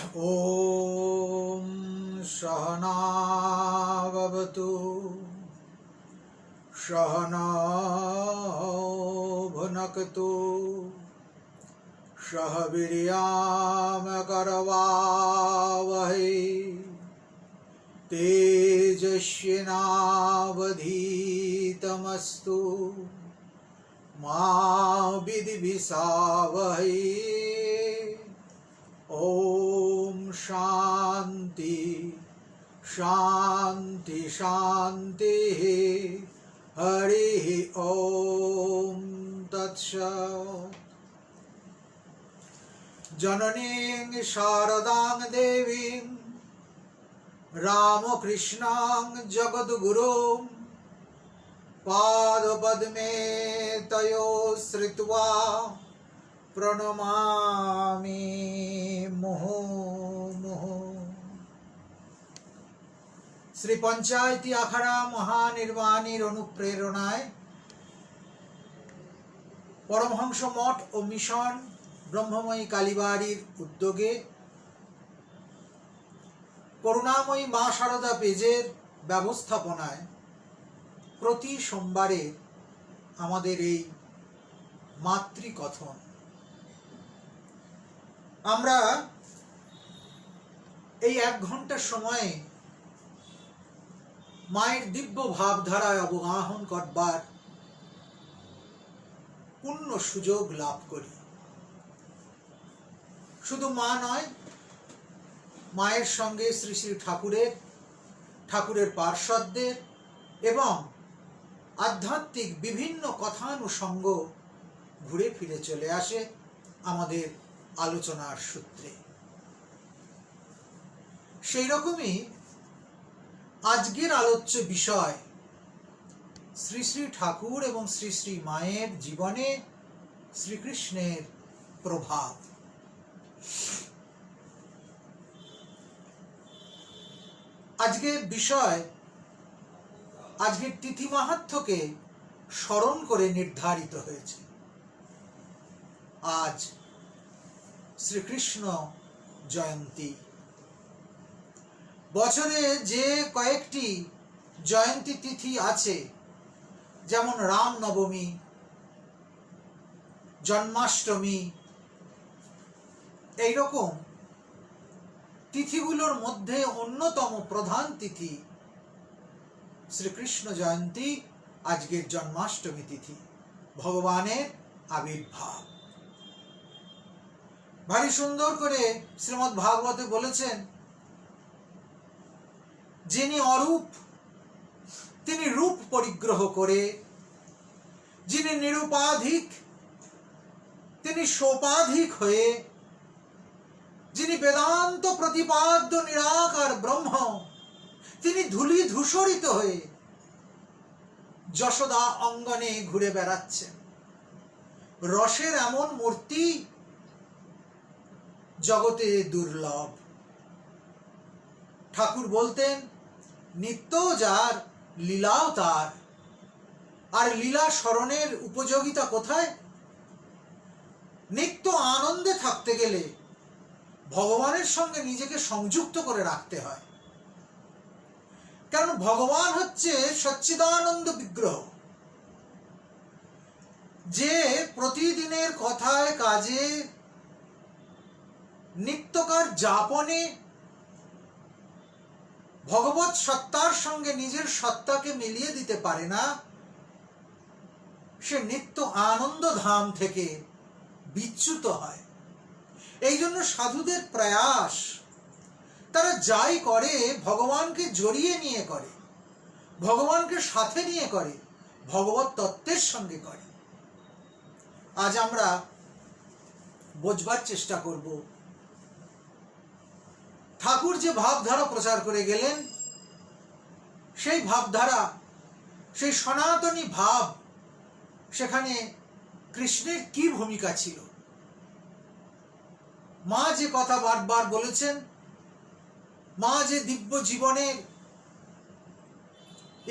ॐ सहनावतु सहनौ भुनक्तु सह वीर्यं तेजस्विनावधीतमस्तु मा विद्विषावहै। ॐ शान्ति शान्ति शान्तिः। हरिः ॐ तत्सत्। जननीं शारदां देवीं रामकृष्णां जगद्गुरुं पादपद्मे तयो श्रित्वा प्रणमामि मुहुर्मुहुः। শ্রী পঞ্চায়েতি আখাড়া মহানির্বাণীর অনুপ্রেরণায় পরমহংস মঠ ও মিশন ব্রহ্মময়ী কালীবাড়ির উদ্যোগে করুণাময়ী মা শারদা পেজের ব্যবস্থাপনায় প্রতি সোমবারে আমাদের এই মাতৃকথন আমরা এই 1 ঘন্টার সময়ে মায়ের দিব্য ভাবধারায় অবগাহন করবার পূর্ণ সুযোগ লাভ করি। শুধু মা নয়, মায়ের সঙ্গে শ্রী শ্রী ঠাকুরের পার্ষদদের এবং আধ্যাত্মিক বিভিন্ন কথানুষঙ্গ ঘুরে ফিরে চলে আসে আমাদের আলোচনার সূত্রে। সেই রকমই আজকের আলোচ্য বিষয় শ্রী শ্রী ঠাকুর এবং শ্রী শ্রী মায়ের জীবনে শ্রীকৃষ্ণের প্রভাব। আজকের বিষয় আজকের তিথি মাহাত্ম্যকে স্মরণ করে নির্ধারিত হয়েছে। আজ শ্রীকৃষ্ণ জয়ন্তী। বছরে যে কয়েকটি জয়ন্তী তিথি আছে, যেমন রাম নবমী, জন্মাষ্টমী, এইরকম তিথিগুলোর মধ্যে অন্যতম প্রধান তিথি শ্রীকৃষ্ণ জয়ন্তী, আজকের জন্মাষ্টমী তিথি, ভগবানের আবির্ভাব। ভারী সুন্দর করে শ্রীমদ্ ভাগবতে বলেছেন, যিনি অরূপ তিনি রূপ পরিগ্রহ করে, যিনি নিরুপাধিক তিনি সোপাধিক হয়ে, যিনি বেদান্ত প্রতিপাদ্য নিরাকার ব্রহ্ম তিনি ধূলি ধূসরিত হয়ে যশোদা অঙ্গনে ঘুরে বেড়াচ্ছেন। রসের এমন মূর্তি জগতে দুর্লভ। ঠাকুর বলতেন, নিত্য যার লীলাও তার। আর লীলা স্মরণের উপযোগিতা কোথায়? নিত্য আনন্দে থাকতে গেলে ভগবানের সঙ্গে নিজেকে সংযুক্ত করে রাখতে হয়। কারণ ভগবান হচ্ছে সচ্চিদানন্দ বিগ্রহ, যে প্রতিদিনের কথায় কাজে নিত্যকার যাপনে ভগবৎ সত্তার সঙ্গে নিজের সত্তাকে মিলিয়ে দিতে পারে না, সে নিত্য আনন্দ ধাম থেকে বিচ্যুত হয়। এই জন্য সাধুদের প্রয়াস, তারা যাই করে ভগবানকে জড়িয়ে নিয়ে করে, ভগবানকে সাথে নিয়ে করে, ভগবত তত্ত্বের সঙ্গে করে। আজ আমরা বোঝবার চেষ্টা করব ঠাকুর যে ভাবধারা প্রচার করে গেলেন, সেই ভাবধারা, সেই সনাতনী ভাব, সেখানে কৃষ্ণের কি ভূমিকা ছিল। মা যে কথা বারবার বলেছেন, মা যে দিব্য জীবনের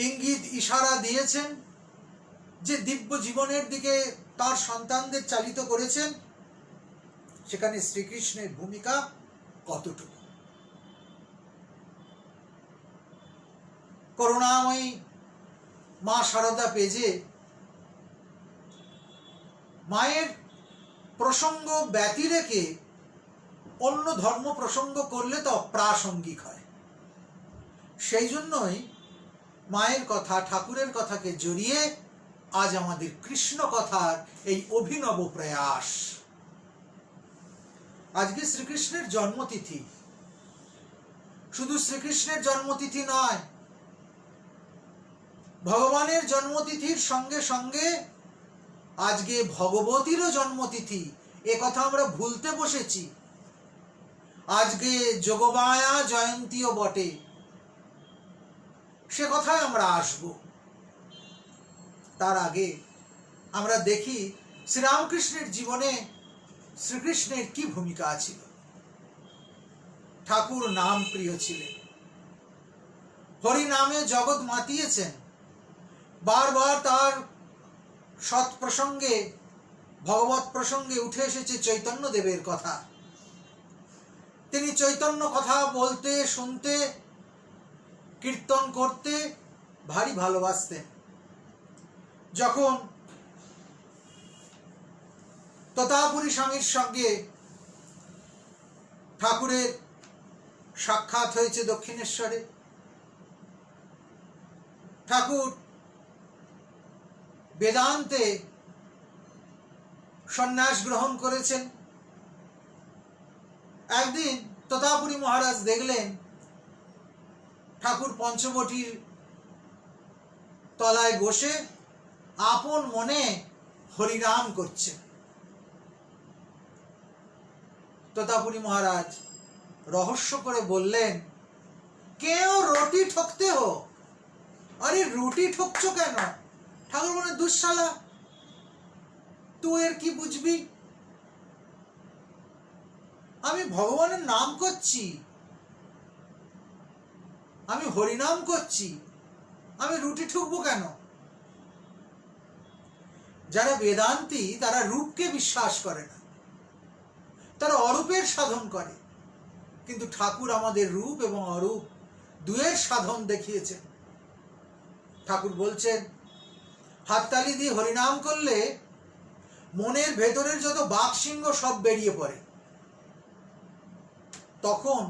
ইঙ্গিত ইশারা দিয়েছেন, যে দিব্য জীবনের দিকে তার সন্তানদের চালিত করেছেন, সেখানে শ্রীকৃষ্ণের ভূমিকা কতটুকু। করুণাময়ী মা সারদা পেজে মায়ের প্রসঙ্গ ব্যতি রেখে অন্য ধর্ম প্রসঙ্গ করলে তো অপ্রাসঙ্গিক হয়। সেই জন্যই মায়ের কথা, ঠাকুরের কথাকে জড়িয়ে আজ আমাদের কৃষ্ণ কথার এই অভিনব প্রয়াস। আজকে শ্রীকৃষ্ণের জন্মতিথি। শুধু শ্রীকৃষ্ণের জন্মতিথি নয়, ভগবানের জন্মতিথির সঙ্গে সঙ্গে আজকে ভগবতীরও জন্মতিথি। এ কথা আমরা ভুলতে বসেছি। আজকে যোগমায়া জয়ন্তীও বটে, সে কথায় আমরা আসব। তার আগে আমরা দেখি শ্রীরামকৃষ্ণের জীবনে শ্রীকৃষ্ণের কি ভূমিকা ছিল। ঠাকুর নাম প্রিয় ছিলেন, হরি নামে জগৎ মাতিয়েছেন। বারবার তার সৎ প্রসঙ্গে, ভগবত প্রসঙ্গে উঠে এসেছে চৈতন্য দেবের কথা। তিনি চৈতন্য কথা বলতে, শুনতে, কীর্তন করতে ভারী ভালোবাসতেন। যখন তোতাপুরী স্বামীর সঙ্গে ঠাকুরের সাক্ষাৎ হয়েছে দক্ষিণেশ্বরে, ঠাকুর বেদান্তে সন্ন্যাস গ্রহণ করেছেন। একদিন তোতাপুরী মহারাজ দেখলেন ঠাকুর পঞ্চবটির তলায় বসে আপন মনে হরিনাম করছে। তোতাপুরী মহারাজ রহস্য করে বললেন, কেউ রুটি ঠকতে হো? আরে রুটি ঠকছো কেন? ঠাকুর বলে, দুঃশালা, তুই এর কি বুঝবি? আমি ভগবানের নাম করছি, আমি হরিনাম করছি, আমি রুটি ঠুকবো কেন? যারা বেদান্তি তারা রূপকে বিশ্বাস করে না, তারা অরূপের সাধন করে। কিন্তু ঠাকুর আমাদের রূপ এবং অরূপ দুয়ের সাধন দেখিয়েছেন। ঠাকুর বলছেন, হাততালি দিয়ে হরিনাম করলে মনের ভেতরের যত বাকশৃঙ্গ সব বেরিয়ে পড়ে, তখন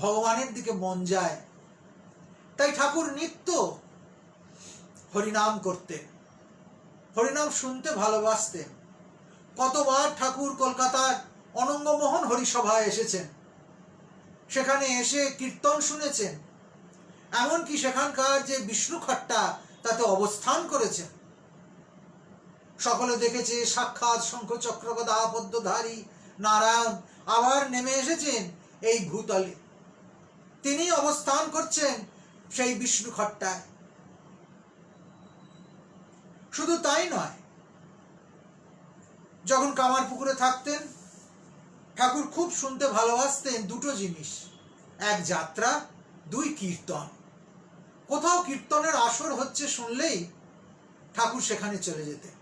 ভগবানের দিকে মন যায়। তাই ঠাকুর নিত্য হরিনাম করতেন, হরিনাম শুনতে ভালোবাসতেন। কতবার ঠাকুর কলকাতার অনঙ্গমোহন হরিসভায় এসেছেন, সেখানে এসে কীর্তন শুনেছেন। এমনকি সেখানকার যে বিষ্ণু খট্টা তাতে অবস্থান করেছেন। সকলে দেখেছে সাক্ষাৎ শঙ্খচক্র গদা পদ্মধারী নারায়ণ আবার নেমে এসেছেন এই ভূতলে, তিনি অবস্থান করছেন সেই বিষ্ণু খট্টায়। শুধু তাই নয়, যখন কামারপুকুরে থাকতেন ঠাকুর খুব শুনতে ভালোবাসতেন দুটো জিনিস, এক যাত্রা, দুই কীর্তন। কোথাও কীর্তনের আসর হচ্ছে শুনলেই ঠাকুর সেখানে চলে যেতেন।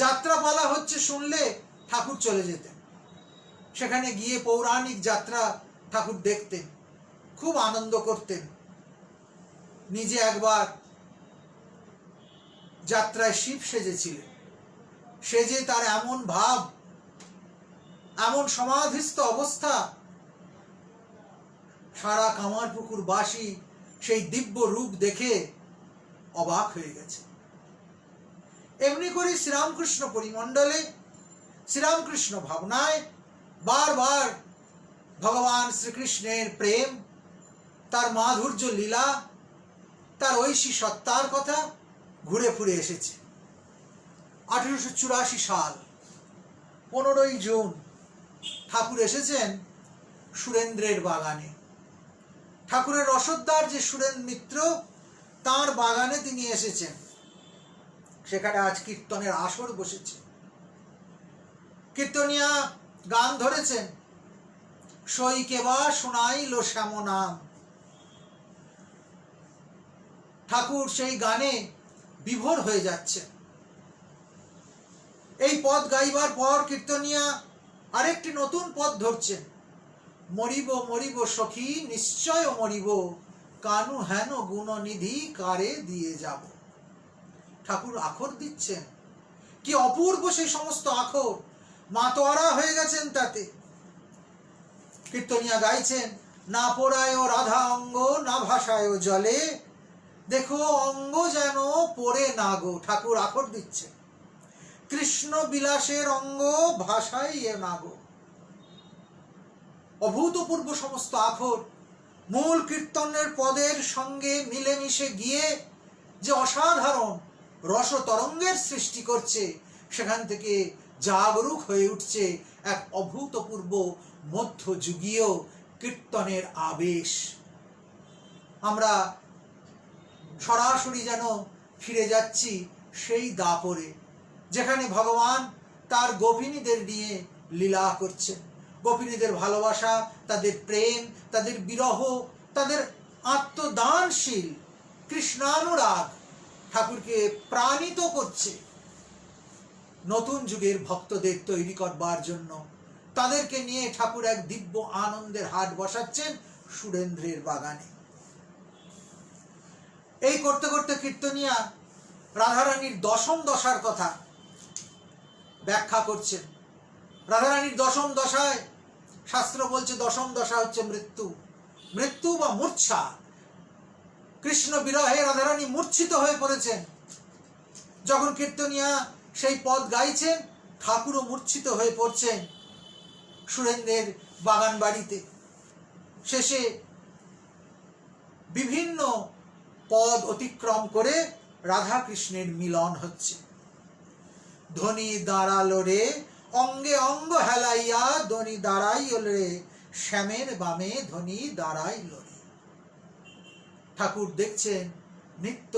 যাত্রাপালা হচ্ছে শুনলে ঠাকুর চলে যেতেন। সেখানে গিয়ে পৌরাণিক যাত্রা ঠাকুর দেখতেন, খুব আনন্দ করতেন। নিজে একবার যাত্রায় শিব সেজেছিলেন। সেজে তার এমন ভাব, এমন সমাধিস্থ অবস্থা, সারা কামারপুকুরবাসী সেই দিব্য রূপ দেখে অবাক হয়ে গেছে। এমনি করে শ্রীরামকৃষ্ণ পরিমণ্ডলে, শ্রীরামকৃষ্ণ ভাবনায় বারবার ভগবান শ্রীকৃষ্ণের প্রেম, তার মাধুর্য লীলা, তার ঐশী সত্তার কথা ঘুরে ফিরে এসেছে। 1884 সাল 15ই জুন ঠাকুর এসেছেন সুরেন্দ্রের বাগানে। ঠাকুরের রসদ্দার যে সুরেন্দ্র মিত্র, তার বাগানে তিনি এসেছেন। সেখানে আজ কীর্তনের আসর বসেছে। কীর্তনিয়া গান ধরেছেন, সই কেবা শোনাইল শ্যাম নাম। ঠাকুর সেই গানে বিভোর হয়ে যাচ্ছে। এই পদ গাইবার পর কীর্তনিয়া আরেকটি নতুন পথ ধরছেন, মরিব মরিব সখী নিশ্চয় মরিব, কানু হেন গুণনিধি কারে দিয়ে যাব। ঠাকুর আখর দিচ্ছেন, কি অপূর্ব সেই সমস্ত আখর, মাতোয়ারা হয়ে গেছেন তাতে। কীর্তনিয়া গাইছেন, না পোড়ায় রাধা অঙ্গ, না ভাষায় জলে, দেখো অঙ্গ যেন পড়ে না গো। ঠাকুর আখর দিচ্ছেন, কৃষ্ণ বিলাসের অঙ্গ ভাষায় না গো। অভূতপূর্ব সমস্ত আখর মূল কীর্তনের পদের সঙ্গে মিলেমিশে গিয়ে যে অসাধারণ রসতরঙ্গের সৃষ্টি করছে, সেখান থেকে জাগরুক হয়ে উঠছে এক অভূতপূর্ব মধ্যযুগীয় কীর্তনের আবেশ। আমরা সরাসরি যেন ফিরে যাচ্ছি সেই দাপরে, যেখানে ভগবান তার গোপিনীদের নিয়ে লীলা করছেন। গোপিনীদের ভালোবাসা, তাদের প্রেম, তাদের বিরহ, তাদের আত্মদানশীল কৃষ্ণানুরাগ ঠাকুরকে প্রাণিত করছে নতুন যুগের ভক্তদের তৈরি করবার জন্য। তাদেরকে নিয়ে ঠাকুর এক দিব্য আনন্দের হাট বসাচ্ছেন সুরেন্দ্রের বাগানে। এই করতে করতে কীর্তনিয়া রাধারানীর দশম দশার কথা ব্যাখ্যা করছেন। রাধারানীর দশম দশায় শাস্ত্র বলছে দশম দশা হচ্ছে মৃত্যু, মৃত্যু বা মূর্ছা। কৃষ্ণ বিরহে রাধারানী মূর্ছিত হয়ে পড়েছেন। যখন কীর্তনিয়া সেই পদ গাইছেন, ঠাকুরও মূর্ছিত হয়ে পড়ছেন সুরেন্দ্রের বাগান বাড়িতে। শেষে বিভিন্ন পদ অতিক্রম করে রাধা কৃষ্ণের মিলন হচ্ছে। ধ্বনি দাঁড়ালো রে অঙ্গে অঙ্গ হেলাইয়া, ধ্বনি দাঁড়াইল রে শ্যামের বামে ধ্বনি দাঁড়াইল রে। ঠাকুর দেখছেন নিত্য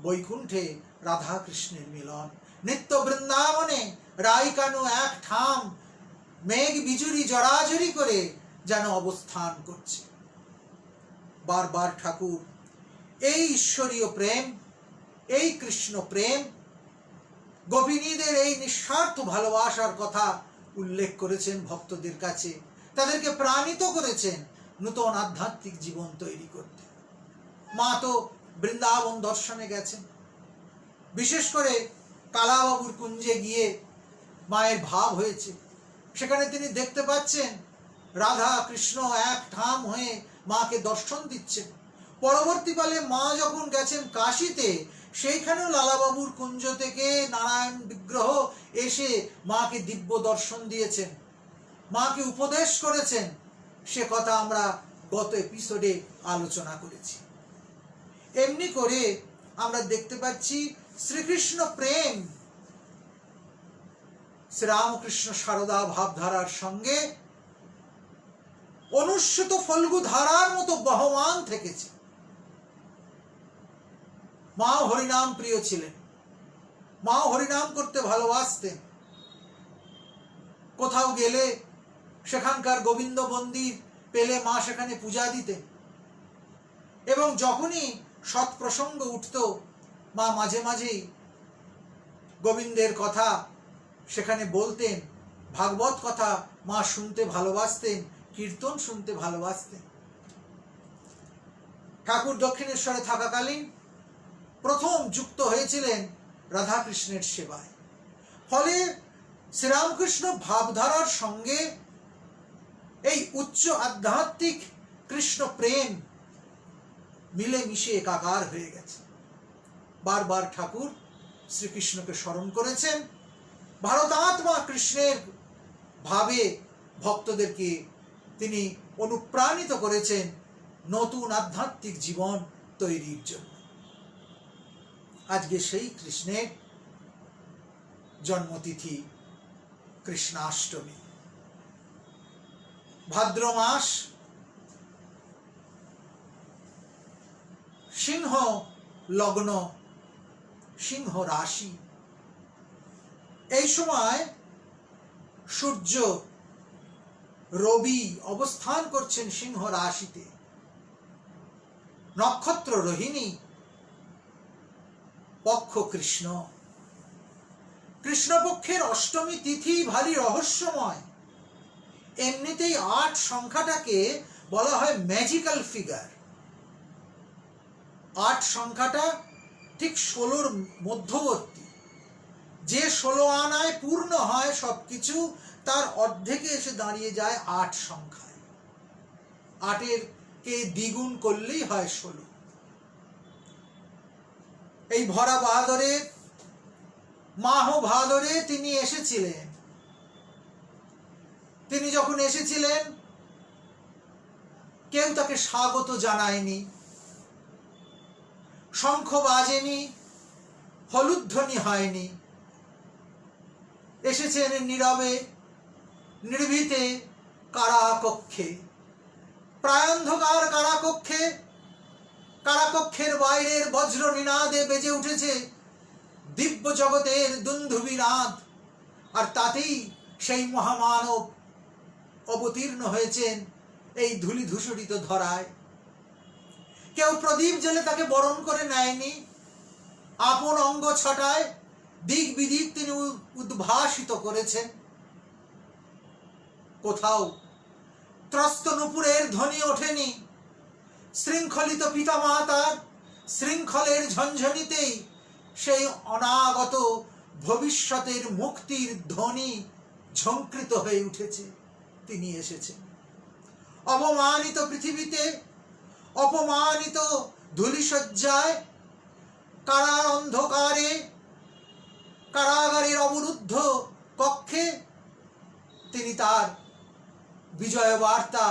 বৈকুণ্ঠে রাধা কৃষ্ণের মিলন, নিত্য বৃন্দাবনে রাইকানু এক ঠাম মেঘ বিজুরি জড়াজড়ি করে যেন অবস্থান করছে। বারবার ঠাকুর এই ঈশ্বরীয় প্রেম, এই কৃষ্ণ প্রেম, গোপিনীদের এই নিঃস্বার্থ ভালোবাসার কথা উল্লেখ করেছেন ভক্তদের কাছে। তাদেরকে প্রাণিত করেছেন নূতন আধ্যাত্মিক জীবন তৈরি করতে। মা তো বৃন্দাবন দর্শনে গেছেন, বিশেষ করে কালাবাবুর কুঞ্জে গিয়ে মায়ের ভাব হয়েছে। সেখানে তিনি দেখতে পাচ্ছেন রাধা কৃষ্ণ এক ঠাম হয়ে মাকে দর্শন দিচ্ছেন। পরবর্তীকালে মা যখন গেছেন কাশীতে, সেইখানেও লালাবাবুর কুঞ্জ থেকে নারায়ণ বিগ্রহ এসে মাকে দিব্য দর্শন দিয়েছেন, মাকে উপদেশ করেছেন। সে কথা আমরা গত এপিসোডে আলোচনা করেছি। এমনি করে আমরা দেখতে পাচ্ছি শ্রীকৃষ্ণ প্রেম শ্রীরামকৃষ্ণ সারদা ভাবধারার সঙ্গে অনুস্যূত ফল্গু ধারার মতো বহমান থেকেছে। মাও হরিনাম প্রিয় ছিলেন, মাও হরিনাম করতে ভালোবাসতেন। কোথাও গেলে সেখানকার গোবিন্দ মন্দির পেলে মা সেখানে পূজা দিতেন, এবং যখনই সৎপ্রসঙ্গ উঠত মা মাঝে মাঝেই গোবিন্দের কথা সেখানে বলতেন। ভাগবত কথা মা শুনতে ভালোবাসতেন, কীর্তন শুনতে ভালোবাসতেন। ঠাকুর দক্ষিণেশ্বরে থাকাকালীন প্রথম যুক্ত হয়েছিলেন রাধাকৃষ্ণের সেবায়। ফলে শ্রীরামকৃষ্ণ ভাবধারার সঙ্গে এই উচ্চ আধ্যাত্মিক কৃষ্ণ প্রেম মিলেমিশে একাকার হয়ে গেছে। বারবার ঠাকুর শ্রীকৃষ্ণকে স্মরণ করেছেন, ভারতাত্মা কৃষ্ণের ভাবে ভক্তদেরকে তিনি অনুপ্রাণিত করেছেন নতুন আধ্যাত্মিক জীবন তৈরির জন্য। আজকে সেই কৃষ্ণের জন্মতিথি কৃষ্ণাষ্টমী। ভাদ্র মাস, সিংহ লগ্ন, সিংহ রাশি। এই সময় সূর্য রবি অবস্থান করছেন সিংহ রাশিতে। নক্ষত্র রোহিণী, পক্ষ কৃষ্ণ। কৃষ্ণপক্ষের অষ্টমী তিথি ভারী রহস্যময়। এমনিতেই ৮ সংখ্যাটাকে বলা হয় ম্যাজিক্যাল ফিগার। ৮ সংখ্যাটা ঠিক ১৬র মধ্যবর্তী। যে ১৬ আনায় পূর্ণ হয় সবকিছু, তার অর্ধেকে এসে দাঁড়িয়ে যায় ৮ সংখ্যায়। ৮-এর কে দ্বিগুণ করলেই হয় ১৬। এই ভরা ভাদরে, মাহ ভাদরে তিনি এসেছিলেন। তিনি যখন এসেছিলেন, কেউ তাকে স্বাগত জানায়নি, শঙ্খ বাজেনি, হলুধ্বনি হয়নি। এসেছেন নীরবে, নির্ভীতে, কারাকক্ষে, প্রায়ন্ধকার কারাকক্ষে। কারাকক্ষের বাইরের বজ্র নিনাদে বেজে উঠেছে দিব্য জগতের দুন্ধুবিনাদ, আর তাতেই সেই মহামানব অবতীর্ণ হয়েছেন এই ধূলি ধূসরিত ধরায়। কেউ প্রদীপ জ্বেলে তাকে বরণ করে নেয়নি, আপন অঙ্গ ছটায় দিক বিদিক তিনি উদ্ভাসিত করেছেন। কোথাও ত্রস্ত নূপুরের ধ্বনি ওঠেনি, শৃঙ্খলিত পিতামাতার শৃঙ্খলের ঝঞ্ঝনিতেই সেই অনাগত ভবিষ্যতের মুক্তির ধ্বনি ঝঙ্কৃত হয়ে উঠেছে। তিনি এসেছেন অপমানিত পৃথিবীতে, অপমানিত ধূলিসজ্জায়, কারার অন্ধকারে, কারাগারের অবরুদ্ধ কক্ষে তিনি তার বিজয় বার্তা,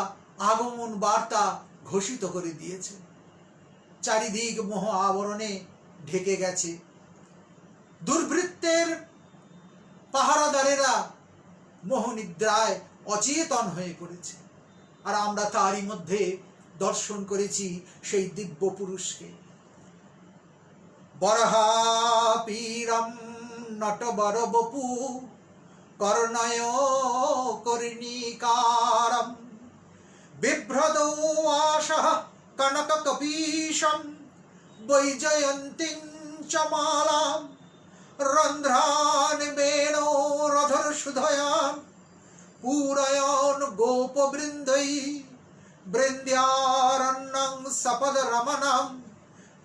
আগমন বার্তা ঘোষিত করে দিয়েছেন। চারিদিক মোহ আবরণে ঢেকে গেছে। দুর্বৃত্তের পাহারাদারেরা মোহনিদ্রায় অচেতন হয়ে পড়েছে, আর আমরা তারই মধ্যে দর্শন করেছি সেই দিব্য পুরুষকে। বরহাপীরম নটবর বপু কর্ণয় কর্ণিকারম বিভ্রদো আশঃ কনক কপীশম বৈজয়ন্তীং চ মালাম রন্ধ্রান বেণো রধর সুধয়াম পূরয়ন গোপবৃন্दै বৃন্দ্যারণ্যং সপদ রমণম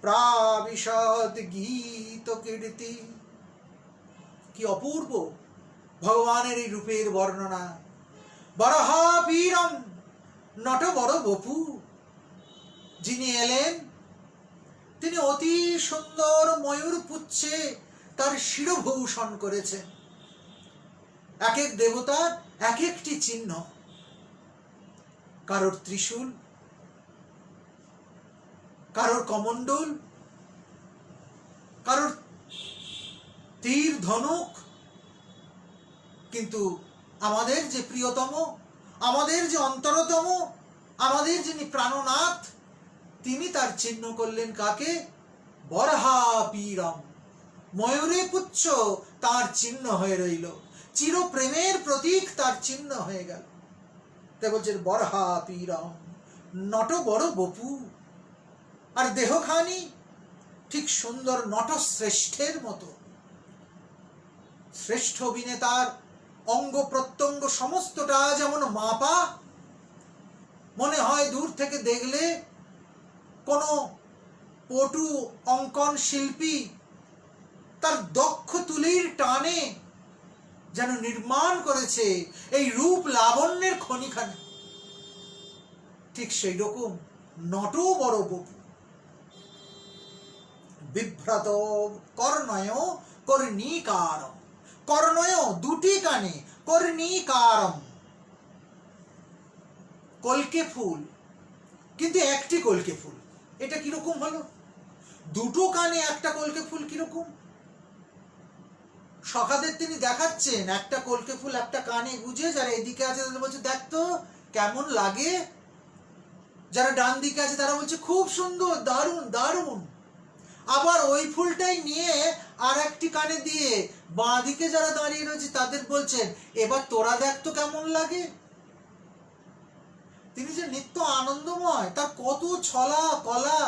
প্রাবিশদ গীত কীর্তি। কি অপূর্ব ভগবানের এই রূপের বর্ণনা। বরহাপীরম নটবর বপু, যিনি এলেন তিনি অতি সুন্দর ময়ূর পুচ্ছে তার শিরভূষণ করেছেন। এক এক দেবতার এক একটি চিহ্ন, কারোর ত্রিশূল, কারোর কমণ্ডল, কারোর তীর ধনুক, কিন্তু আমাদের যে প্রিয়তম, আমাদের যে অন্তরতম, আমাদের যিনি প্রাণনাথ, তিনি তার চিহ্ন করলেন কাকে? বরহাপীরম, ময়ূরে পুচ্ছ তার চিহ্ন হয়ে রইল, চিরপ্রেমের প্রতীক তার চিহ্ন হয়ে গেল। তাই বলছেন বরহাপীরম নটবর বপু। আর দেহখানি ঠিক সুন্দর নটশ্রেষ্ঠের মতো। শ্রেষ্ঠ অভিনেতার অঙ্গ প্রত্যঙ্গ সমস্তটা যেমন মাপা, মনে হয় দূর থেকে দেখলে কোনো পটু অঙ্কন শিল্পী তার দক্ষ তুলির টানে যেন নির্মাণ করেছে এই রূপ লাবণ্যের খনিখানি। ঠিক সেই রকম নটবর বপু। বিভ্রত কর্ণয় কর্ণিকারম, কর্ণয় দুটি কানে, কর্ণিকারম কলকে ফুল, কিন্তু একটি কলকে ফুল। এটা কিরকম হলো? দুটো কানে একটা কলকে ফুল কিরকম? সখাদের তিনি দেখাচ্ছেন একটা কলকে ফুল একটা কানে গুজে, যারা এদিকে আছে তাদের বলছে দেখ তো কেমন লাগে, যারা ডান দিকে আছে তারা বলছে খুব সুন্দর, দারুণ দারুণ। আবার ওই ফুলটাই নিয়ে আর একটি কানে দিয়ে বাঁ দিকে যারা দাঁড়িয়ে রয়েছে তাদের বলছেন এবার তোরা দেখ তো কেমন লাগে। তিনি যে নিত্য আনন্দময়, তার কত ছলা কলা,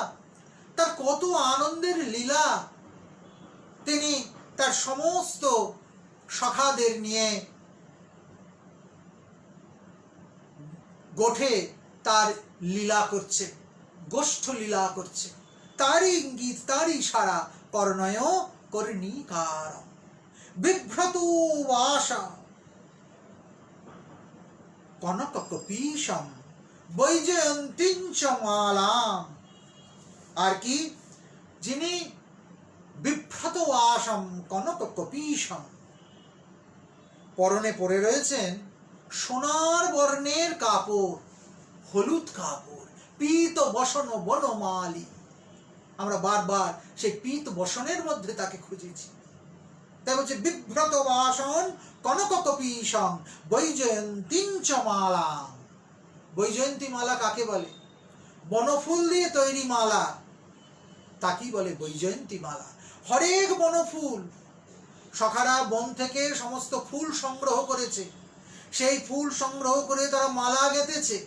তার কত আনন্দের লীলা, তিনি তার সমস্ত সখাদের নিয়ে গোঠে তার লীলা করছে, গোষ্ঠ লীলা করছে, তারই ইঙ্গিত, তারই ইশারা, কর্ণয় কর্ণিকার বিভ্রত বাসা কনক কপীশম বৈজয়ন্তীঞ্চ মালাম। আর কি, যিনি বিভ্রত বাসম কনক কপীশম, পরনে পরে রয়েছেন সোনার বর্ণের কাপড়, হলুদ কাপড়, পীত বসন বনমালী। আমরা বারবার সেই পীত বসনের মধ্যে তাকে খুঁজেছি। তাই বলছে বিভ্রত বাসন কনক কপীশম বৈজয়ন্তীঞ্চ মালাম। বৈজয়ন্তী মালা কাকে বলে? বনফুল দিয়ে তৈরি মালা, তাকেই বলে বৈজয়ন্তী মালা। হরেক বনফুল, সখারা বন থেকে সমস্ত ফুল সংগ্রহ করেছে, সেই ফুল সংগ্রহ করে তারা মালা গেঁথেছে।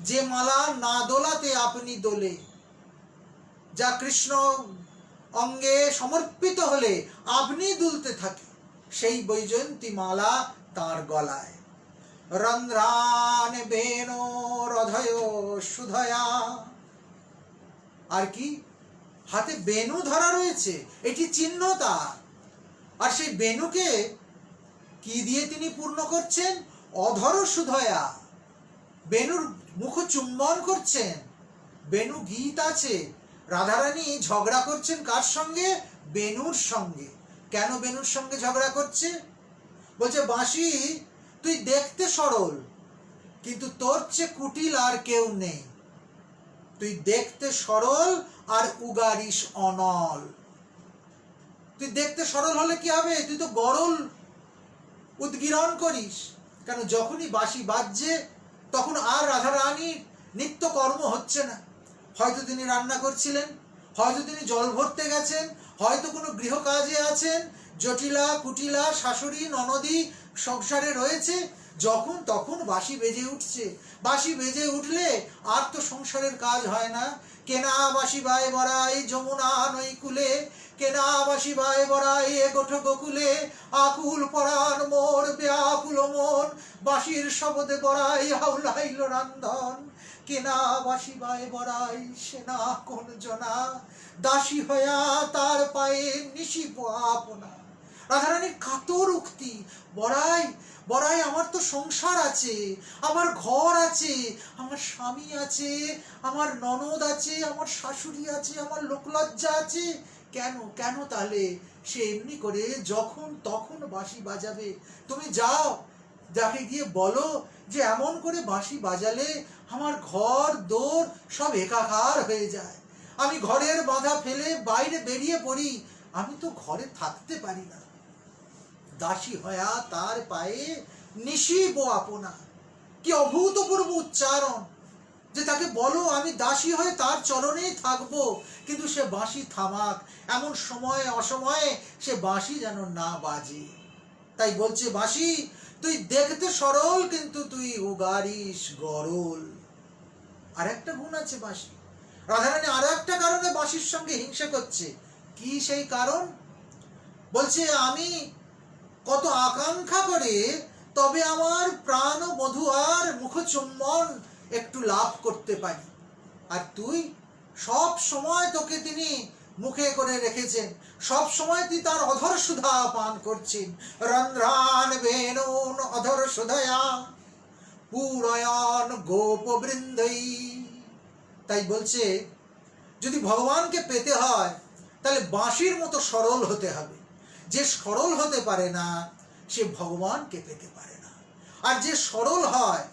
যে মালা না দোলাতে আপনি দোলে, যা কৃষ্ণ অঙ্গে সমর্পিত হলে আপনি দুলতে থাকে, সেই বৈজয়ন্তী মালা তার গলায়। রন্ধ্রান বেনো রধয় সুধয়া। আর কি, হাতে বেনু ধরা রয়েছে, এটি চিহ্ন তার। আর সেই বেনুকে কি দিয়ে তিনি পূর্ণ করছেন? অধর সুধয়া, বেনুর মুখ চুম্বন করছেন। বেনু গীত আছে, রাধারানী ঝগড়া করছেন কার সঙ্গে? বেনুর সঙ্গে। কেন বেনুর সঙ্গে ঝগড়া করছে? বলছে বাঁশি তুই দেখতে সরল, কিন্তু তোর চেয়ে কুটিল আর কেউ নেই। তুই দেখতে সরল আর উগারিস অনল। তুই দেখতে সরল হলে কি হবে? তুই তো গরল উদ্গীরণ করিস। কেন, যখনই বাঁশি বাজছে তখন আর রাধারানীর নিত্য কর্ম হচ্ছে না। হয়তো তিনি রান্না করছিলেন, হয়তো তিনি জল ভরতে গেছেন, হয়তো কোনো গৃহকাজে আছেন, জটিলা কুটিলা শাশুড়ি ননদি সংসারে রয়েছে, যখন তখন বাঁশি বেজে উঠছে। বাঁশি বেজে উঠলে আর তো সংসারের কাজ হয় না। কেনা বাঁশি বাই বড়াই যমুনা নই কুলে, কেনা বাঁশি বাই বড়াই এ গোঠ গোকুলে, আকুল পরাণ মোর ব্যাকুল মন, বাঁশির শব্দে বড়াই হাউলাইল রান্ধন। কেনা বাঁশি বাই বড়াই সেনা কোন জনা, দাসী হইয়া তার পায়ে নিশিব আপনা। রাধারানীর কাতর উক্তি, বড়াই বড়াই আমার তো সংসার আছে, আমার ঘর আছে, আমার স্বামী আছে, আমার ননদ আছে, আমার শাশুড়ি আছে, আমার লোকলজ্জা আছে। কেন কেন তাহলে সে এমনি করে যখন তখন বাঁশি বাজাবে? তুমি যাও, যাকে গিয়ে বলো যে এমন করে বাঁশি বাজালে আমার ঘর দোর সব একাকার হয়ে যায়। আমি ঘরের বাধা ফেলে বাইরে বেরিয়ে পড়ি, আমি তো ঘরে থাকতে পারি না। দাসী হয়া তার পায়ে নিশিব আপনা। কি অভূতপূর্ব উচ্চারণ! যে তাকে বলো আমি দাসী হয়ে তার চরণেই থাকবো, কিন্তু সে বাঁশি থামাক, এমন সময়ে অসময়ে সে বাঁশি যেন না বাজে। তাই বলছে বাঁশি তুই দেখতে সরল, কিন্তু তুই উগারিস গরল। আর একটা গুণ আছে বাঁশি। রাধারানী আরো একটা কারণে বাঁশির সঙ্গে হিংসা করছে। কি সেই কারণ? বলছে আমি কত আকাঙ্ক্ষা করে তবে আমার প্রাণ বধূয়ার মুখচুম্বন একটু লাভ করতে পারি, আর তুই সব সময় তোকে তিনি মুখে করে রেখেছেন, সব সময় তুই তার অধর সুধা পান করছেন। রন্ধ্রান বেনুন অধর সুধয়া পুরয়ন গোপবৃন্দৈ। তাই বলছে যদি ভগবানকে পেতে হয় তাহলে বাঁশির মতো সরল হতে হবে। যে সরল হতে পারে না সে ভগবানকে পেতে পারে না। আর যে সরল হয়,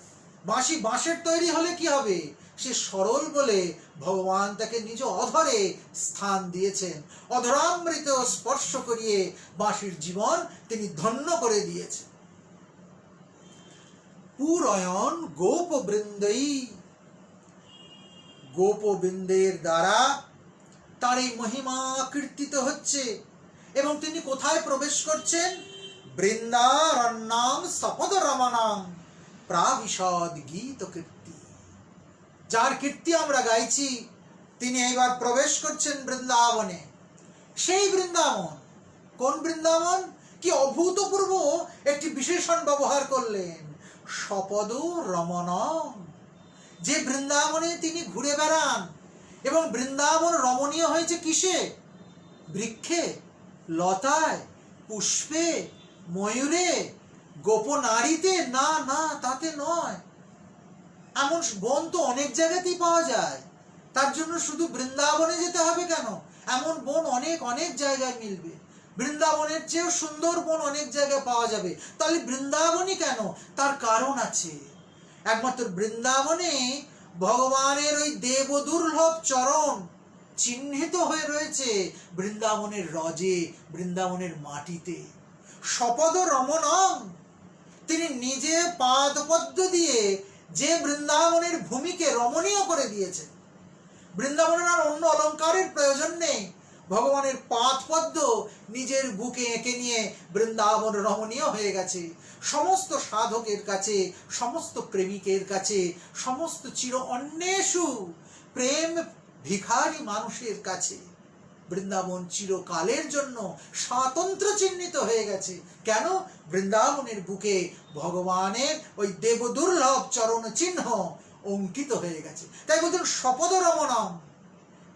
বাঁশি বাঁশের তৈরি হলে কি হবে? সে সরল বলে ভগবান তাকে নিজ অধরে স্থান দিয়েছেন। অধরামৃত স্পর্শ করিয়ে বাঁশির জীবন তিনি ধন্য করে দিয়েছেন। পুরয়ন গোপবৃন্দৈ, গোপবৃন্দের দ্বারা তার এই মহিমা কীর্তিত হচ্ছে। এবং তিনি কোথায় প্রবেশ করছেন? বৃন্দারণ্যাং সপদ রমণাং প্রাবিশদ গীত কীর্তি। যার কীর্তি আমরা গাইছি তিনি এইবার প্রবেশ করছেন বৃন্দাবনে। সেই বৃন্দাবন কোন বৃন্দাবন? কি অভূতপূর্ব একটি বিশেষণ ব্যবহার করলেন, সপদ রমণম, যে বৃন্দাবনে তিনি ঘুরে বেড়ান, এবং বৃন্দাবন রমণীয় হয়েছে কিসে? বৃক্ষে, লতায়, পুষ্পে, ময়ূরে, গোপনারীতে? না না, তাতে নয়। এমন বন তো অনেক জায়গাতেই পাওয়া যায়, তার জন্য শুধু বৃন্দাবনে যেতে হবে কেন? এমন বন অনেক অনেক জায়গায় মিলবে। বৃন্দাবনের চেয়েও সুন্দর বন অনেক জায়গায় পাওয়া যাবে। তাহলে বৃন্দাবনই কেন? তার কারণ আছে। একমাত্র বৃন্দাবনে ভগবানের ওই দেবদুর্লভ চরণ চিহ্নিত হয়ে রয়েছে বৃন্দাবনের রজে, বৃন্দাবনের মাটিতে। সপদ রমণম, তিনি নিজে পাদপদ্ম দিয়ে যে বৃন্দাবনের ভূমিকে রমণীয় করে দিয়েছেন। বৃন্দাবনের আর অন্য অলঙ্কারের প্রয়োজন নেই, ভগবানের পাদপদ্ম নিজের বুকে এঁকে নিয়ে বৃন্দাবন রমণীয় হয়ে গেছে। সমস্ত সাধকের কাছে, সমস্ত প্রেমিকের কাছে, সমস্ত চির অন্বেষু প্রেম ভিখারি মানুষের কাছে বৃন্দাবন চিরকালের জন্য স্বাতন্ত্র চিহ্নিত হয়ে গেছে। কেন? বৃন্দাবনের বুকে ভগবানের ওই দেবদুর্লভ চরণ চিহ্ন অঙ্কিত হয়ে গেছে। তাই বলছেন সপদ রমণম,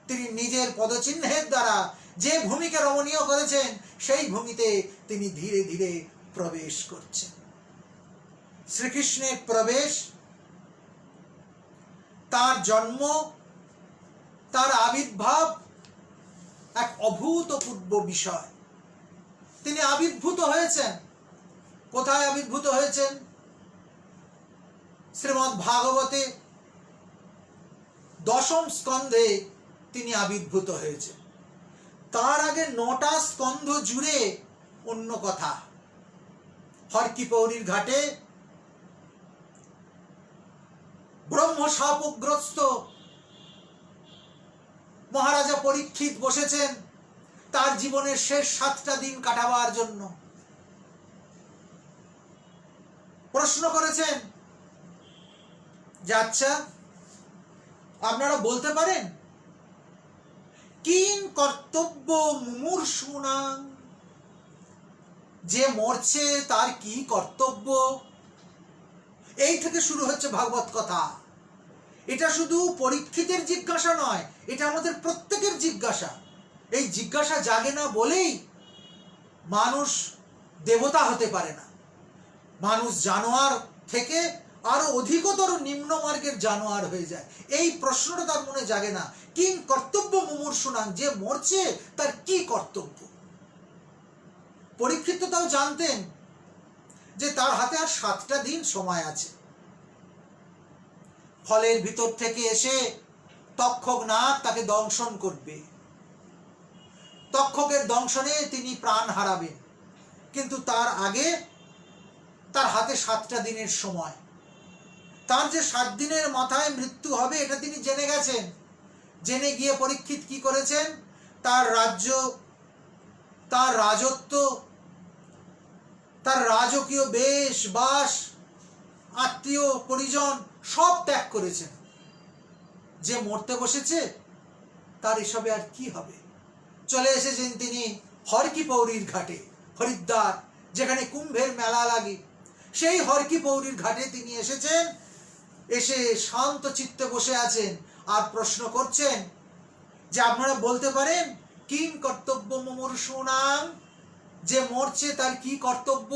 তিনি নিজের পদচিহ্নের দ্বারা যে ভূমিকে রমণীয় করেছেন, সেই ভূমিতে তিনি ধীরে ধীরে প্রবেশ করছেন। শ্রীকৃষ্ণের প্রবেশ, তার জন্ম, তার আবির্ভাব এক অভূতপূর্ব বিষয়। তিনি আবির্ভূত হয়েছেন। কোথায় আবির্ভূত হয়েছেন? শ্রীমদ্ ভাগবতে দশম স্কন্ধে তিনি আবির্ভূত হয়েছেন। তার আগে 9টা স্কন্ধ জুড়ে অন্য কথা। হরকি-পৌরীর ঘাটে ব্রহ্মশাপগ্রস্ত মহারাজা পরীক্ষিত বসেছেন তার জীবনের শেষ 7টা দিন কাটাবার জন্য। প্রশ্ন করেছেন যে আচ্ছা, আপনারা বলতে পারেন কিং কর্তব্য মুমূর্ষূণাং, যে মরছে তার কি কর্তব্য? এই থেকে শুরু হচ্ছে ভাগবত কথা। এটা শুধু পরীক্ষিতের জিজ্ঞাসা নয়, এটা আমাদের প্রত্যেকের জিজ্ঞাসা। এই জিজ্ঞাসা জাগে না বলেই মানুষ দেবতা হতে পারে না। মানুষ জানোয়ার থেকে আরো অধিকতর নিম্নমার্গের জানোয়ার হয়ে যায়। এই প্রশ্নটা তার মনে জাগে না। কিং কর্তব্য মুমূর্ষূণাং, যে মরছে তার কি কর্তব্য? পরীক্ষিত তাও জানতেন যে তার হাতে আর 7টা দিন সময় আছে। ফলের ভিতর থেকে এসে তক্ষক নাগ তাকে দংশন করবে। তক্ষকের দংশনে তিনি প্রাণ হারাবেন, কিন্তু তার আগে তার হাতে 7টা দিনের সময়। তার যে 7 দিনের মাথায় মৃত্যু হবে এটা তিনি জেনে গেছেন। জেনে গিয়ে পরীক্ষিত কি করেছেন? তার রাজ্য, তার রাজত্ব, তার রাজকীয় বেশ বাস, আত্মীয় পরিজন সব ত্যাগ করেছেন। যে মরতে বসেছে তার এসবে আর কি হবে? চলে এসেছেন তিনি হরকি-পৌরীর ঘাটে, হরিদ্বার, যেখানে কুম্ভের মেলা লাগে। সেই হরকি-পৌরীর ঘাটে তিনি এসেছেন। এসে শান্ত চিত্তে বসে আছেন আর প্রশ্ন করছেন যে আপনারা বলতে পারেন কিং কর্তব্য মুমূর্ষূণাং, যে মরছে তার কি কর্তব্য?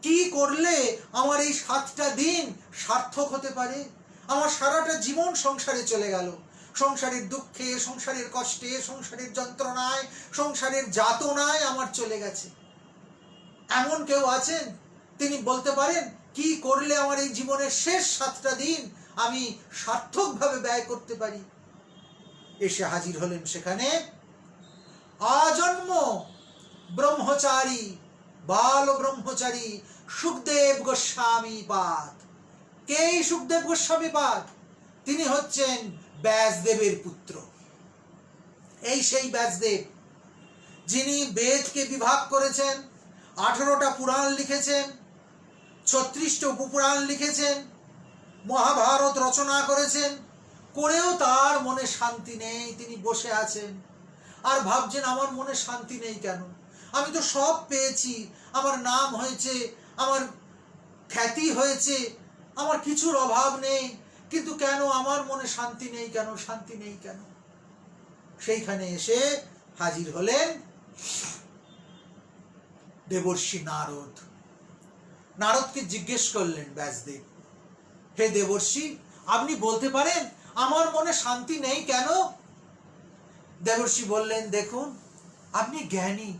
কি করলে আমার এই 7টা দিন সার্থক হতে পারে? আমার সারাটা জীবন সংসারে চলে গেল, সংসারের দুঃখে, সংসারের কষ্টে, সংসারের যন্ত্রণায়, সংসারের যাতনায় আমার চলে গেছে। এমন কেউ আছেন তিনি বলতে পারেন কি করলে আমার এই জীবনের শেষ 7টা দিন আমি সার্থকভাবে ব্যয় করতে পারি? এসে হাজির হলেন সেখানে আজন্ম ব্রহ্মচারী, বাল ব্রহ্মচারী সুখদেব গোস্বামী পাদ। কে সুখদেব গোস্বামী পাদ? তিনি হচ্ছেন ব্যাসদেবের পুত্র। এই সেই ব্যাসদেব যিনি বেদকে বিভাগ করেছেন, 18টা পুরাণ লিখেছেন, 36টা উপপুরাণ লিখেছেন, মহাভারত রচনা করেছেন, করেও তার মনে শান্তি নেই। তিনি বসে আছেন আর ভাবছেন আমার মনে শান্তি নেই কেন? আমি তো সব পেয়েছি, আমার নাম হয়েছে, আমার খ্যাতি হয়েছে, আমার কিছুর অভাব নেই, কিন্তু কেন আমার মনে শান্তি নেই, কেন শান্তি নেই কেন? সেইখানে এসে হাজির হলেন দেবর্ষি নারদ। নারদকে জিজ্ঞেস করলেন ব্যাসদেব, হে দেবর্ষি, আপনি বলতে পারেন আমার মনে শান্তি নেই কেন? দেবর্ষি বললেন, দেখুন, আপনি জ্ঞানী,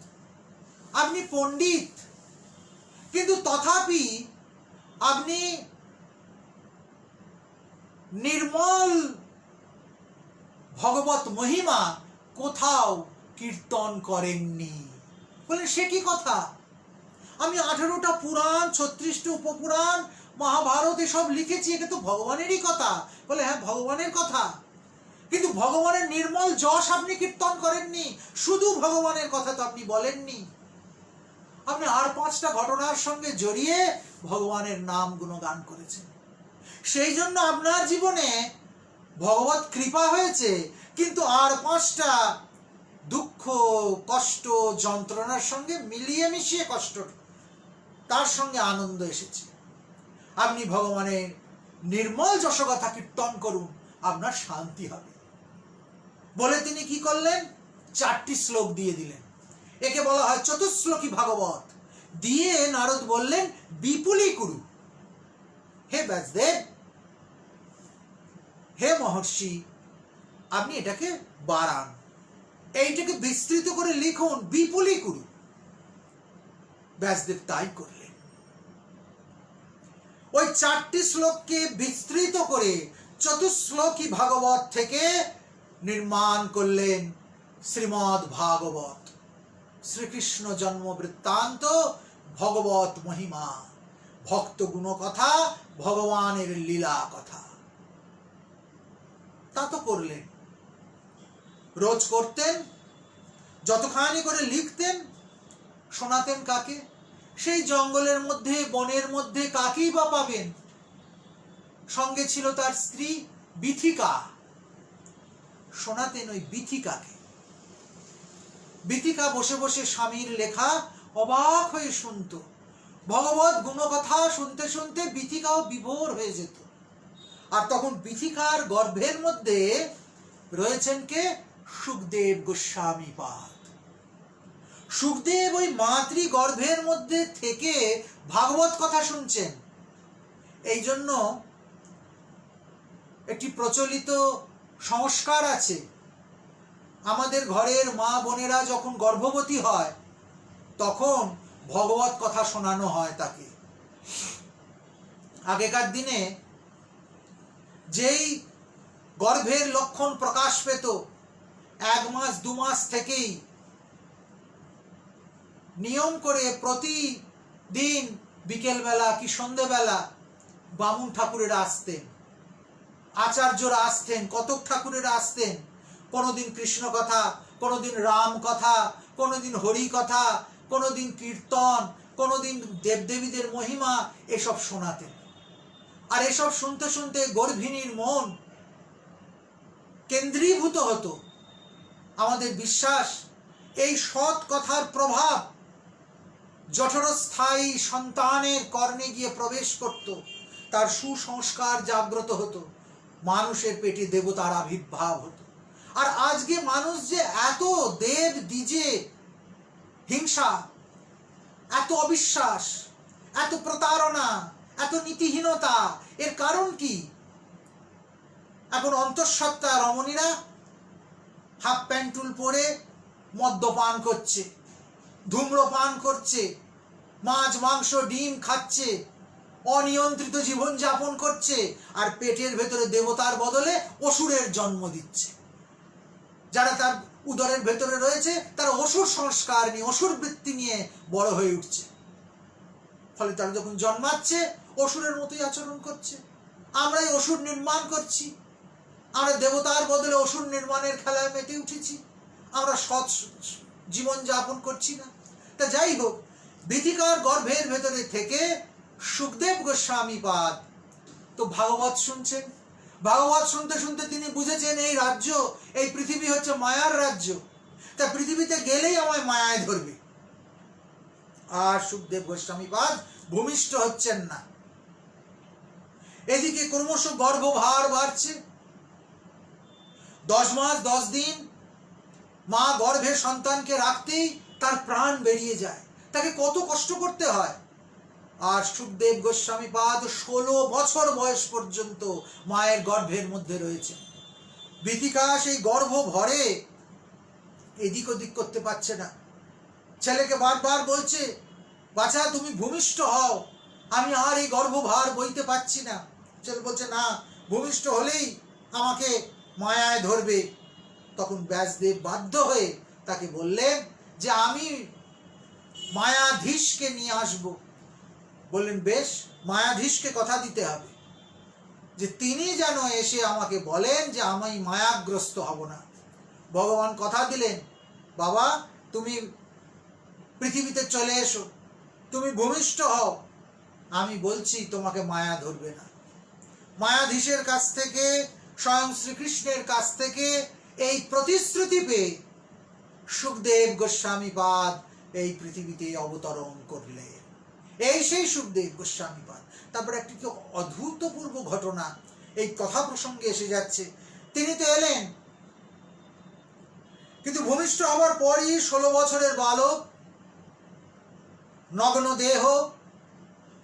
আপনি পণ্ডিত, কিন্তু তথাপি আপনি নির্মল ভগবত মহিমা কোথাও কীর্তন করেননি। বললেন, সে কি কথা? আমি 18টা পুরাণ, 36টি উপপুরাণ, মহাভারত এসব লিখেছি, এটা তো ভগবানেরই কথা। বলে, হ্যাঁ, ভগবানের কথা, কিন্তু ভগবানের নির্মল যশ আপনি কীর্তন করেননি, শুধু ভগবানের কথা তো আপনি বলেননি। আপনি আর 5টা ঘটনার সঙ্গে জড়িয়ে ভগবানের নাম গুণগান করেছেন। সেই জন্য আপনার জীবনে ভগবত কৃপা হয়েছে, কিন্তু আর 5টা দুঃখ, কষ্ট, যন্ত্রণার সঙ্গে মিলিয়ে মিশিয়ে কষ্ট, তার সঙ্গে আনন্দ এসেছে। আপনি ভগবানের নির্মল যশগাথা কীর্তন করুন, আপনার শান্তি হবে। বলে তিনি কি করলেন? 4টি শ্লোক দিয়ে দিলেন। একে বলা হয় চতুশ্লোকী ভাগবত। দিয়ে নারদ বললেন, বিপুলী কুরু। হে ব্যাসদেব, হে মহর্ষি, আপনি এটাকে বাড়ান, এইটাকে বিস্তৃত করে লিখুন, বিপুলী কুরু। ব্যাসদেব তাই করলেন। ওই 4টি শ্লোককে বিস্তৃত করে চতুশ্লোকী ভাগবত থেকে নির্মাণ করলেন শ্রীমদ্ ভাগবত, শ্রীকৃষ্ণ জন্ম বৃত্তান্ত, ভগবত মহিমা, ভক্ত গুণ কথা, ভগবানের লীলা কথা। তা তো করলেন, রোজ করতেন, যতখানি করে লিখতেন, শোনাতেন কাকে? সেই জঙ্গলের মধ্যে, বনের মধ্যে কাকেই বা পাবেন? সঙ্গে ছিল তার স্ত্রী বিথিকা, শোনাতেন ওই বিথিকাকে। বিথিকা বসে বসে স্বামীর লেখা অবাক হয়ে শুনত। ভগবত গুণকথা শুনতে শুনতে বিথিকাও বিভোর হয়ে যেত। আর তখন বিথিকার গর্ভের মধ্যে রয়েছেন কে? সুখদেব গোস্বামী পাদ। সুখদেব ওই মাতৃ গর্ভের মধ্যে থেকে ভাগবত কথা শুনছেন। এই জন্য একটি প্রচলিত সংস্কার আছে, আমাদের ঘরের মা বোনেরা যখন গর্ভবতী হয় তখন ভগবত কথা শোনানো হয় তাকে। আগেকার দিনে যেই গর্ভের লক্ষণ প্রকাশ পেত, 1 মাস 2 মাস থেকেই নিয়ম করে প্রতিদিন বিকেলবেলা কি সন্ধ্যেবেলা বামুন ঠাকুরেরা আসতেন, আচার্যরা আসতেন, কতক ঠাকুরেরা আসতেন। কোনোদিন কৃষ্ণ কথা, কোনোদিন রাম কথা, কোনোদিন হরি কথা, কোনোদিন কীর্তন, কোনোদিন দেবদেবীদের মহিমা, এসব শোনাতেন। আর এসব শুনতে শুনতে গর্ভিণীর মন কেন্দ্রীভূত হতো। আমাদের বিশ্বাস, এই সৎ কথার প্রভাব জঠরস্থায়ী সন্তানের কর্ণে গিয়ে প্রবেশ করত, তার সুসংস্কার জাগ্রত হতো, মানুষের পেটে দেবতার আবির্ভাব হতো। আর আজকে মানুষ যে এত দেব দ্বিজে হিংসা, এত অবিশ্বাস, এত প্রতারণা, এত নীতিহীনতা, এর কারণ কি? এখন অন্তঃসত্ত্বা রমণীরা হাফ প্যান্টুল পরে মদ্যপান করছে, ধূম্রপান করছে, মাছ মাংস ডিম খাচ্ছে, অনিয়ন্ত্রিত জীবন যাপন করছে, আর পেটের ভেতরে দেবতার বদলে অসুরের জন্ম দিচ্ছে। যারা তার উদরের ভেতরে রয়েছে তারা অসুর সংস্কার নিয়ে, অসুর বৃত্তি নিয়ে বড় হয়ে উঠছে। ফলে তারা যখন জন্মাচ্ছে অসুরের মতোই আচরণ করছে। আমরাই অসুর নির্মাণ করছি, আমরা দেবতার বদলে অসুর নির্মাণের খেলায় মেতে উঠেছি, আমরা সৎ জীবন যাপন করছি না। তা যাই হোক, বিথিকার গর্ভের ভেতরে থেকে সুখদেব গোস্বামী পাদ তো ভাগবত শুনছেন। ভাগবত শুনতে শুনতে তিনি বুঝেছেন এই রাজ্য, এই পৃথিবী হচ্ছে মায়ার রাজ্য, তা পৃথিবীতে গেলেই আমায় মায়ায় ধরবে। আর সুখদেব গোস্বামী পাদ ভূমিষ্ঠ হচ্ছেন না। এদিকে ক্রমশ গর্ভভার বাড়ছে। 10 মাস 10 দিন মা গর্ভে সন্তানকে রাখতেই তার প্রাণ বেরিয়ে যায়, তাকে কত কষ্ট করতে হয়। আর সুখদেব গোস্বামী পাদ 16 বছর বয়স পর্যন্ত মায়ের গর্ভের মধ্যে রয়েছে। বিথিকা সেই গর্ভ ভরে এদিক ওদিক করতে পারছে না, ছেলেকে বারবার বলছে, বাছা তুমি ভূমিষ্ঠ হও, আমি আর এই গর্ভভার বইতে পারছি না। ছেলে বলছে, না, ভূমিষ্ঠ হলেই আমাকে মায়ায় ধরবে। তখন ব্যাসদেব বাধ্য হয়ে তাকে বললেন যে আমি মায়াধীশকে নিয়ে আসব। বললেন, বেশ, মায়াধীশকে কথা দিতে হবে যে তিনি যেন এসে আমাকে বলেন যে আমি মায়াগ্রস্ত হব না। ভগবান কথা দিলেন, বাবা তুমি পৃথিবীতে চলে এসো, তুমি ভূমিষ্ঠ হও, আমি বলছি তোমাকে মায়া ধরবে না। মায়াধীশের কাছ থেকে, স্বয়ং শ্রীকৃষ্ণের কাছ থেকে এই প্রতিশ্রুতি পেয়ে সুখদেব গোস্বামী পাদ এই পৃথিবীতে অবতরণ করলেন। এই সেই সুখদেব গোস্বামী পাদ। তারপরে একটি অভূতপূর্ব ঘটনা এই কথা প্রসঙ্গে এসে যাচ্ছে। তিনি তো এলেন, কিন্তু ভূমিষ্ঠ হওয়ার পরই 16 বছরের বালক, নগ্ন দেহ,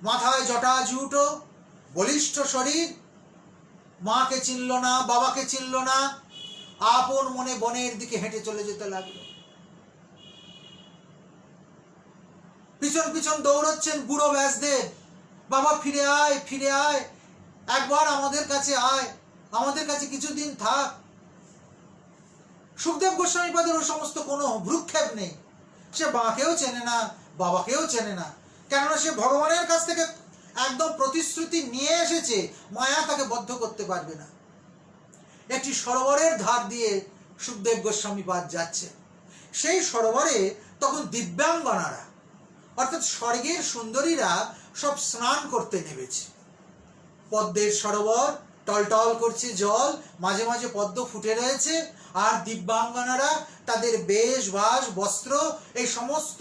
মাথায় জটা জুটো, বলিষ্ঠ শরীর, মাকে চিনল না, বাবাকে চিনল না, আপন মনে বনের দিকে হেঁটে চলে যেতে লাগলো। পিছন পিছন দৌড়চ্ছেন বুড়ো ব্যাসদেব, বাবা ফিরে আয়, ফিরে আয়, একবার আমাদের কাছে আয়, আমাদের কাছে কিছুদিন থাক। সুখদেব গোস্বামী পাদের ও সমস্ত কোনো ভ্রুক্ষেপ নেই। সে মাকেও চেনে না, বাবাকেও চেনে না, কেননা সে ভগবানের কাছ থেকে একদম প্রতিশ্রুতি নিয়ে এসেছে, মায়া তাকে বদ্ধ করতে পারবে না। একটি সরোবরের ধার দিয়ে সুখদেব গোস্বামী পাদ যাচ্ছে। সেই সরোবরে তখন দিব্যাঙ্গনারা, অর্থাৎ স্বর্গের সুন্দরীরা সব স্নান করতে নেমেছে। পদ্মের সরোবর, টলটল করছে জল, মাঝে মাঝে পদ্ম ফুটে রয়েছে, আর দিব্যাঙ্গনারা তাদের বেশ ভাস বস্ত্র এই সমস্ত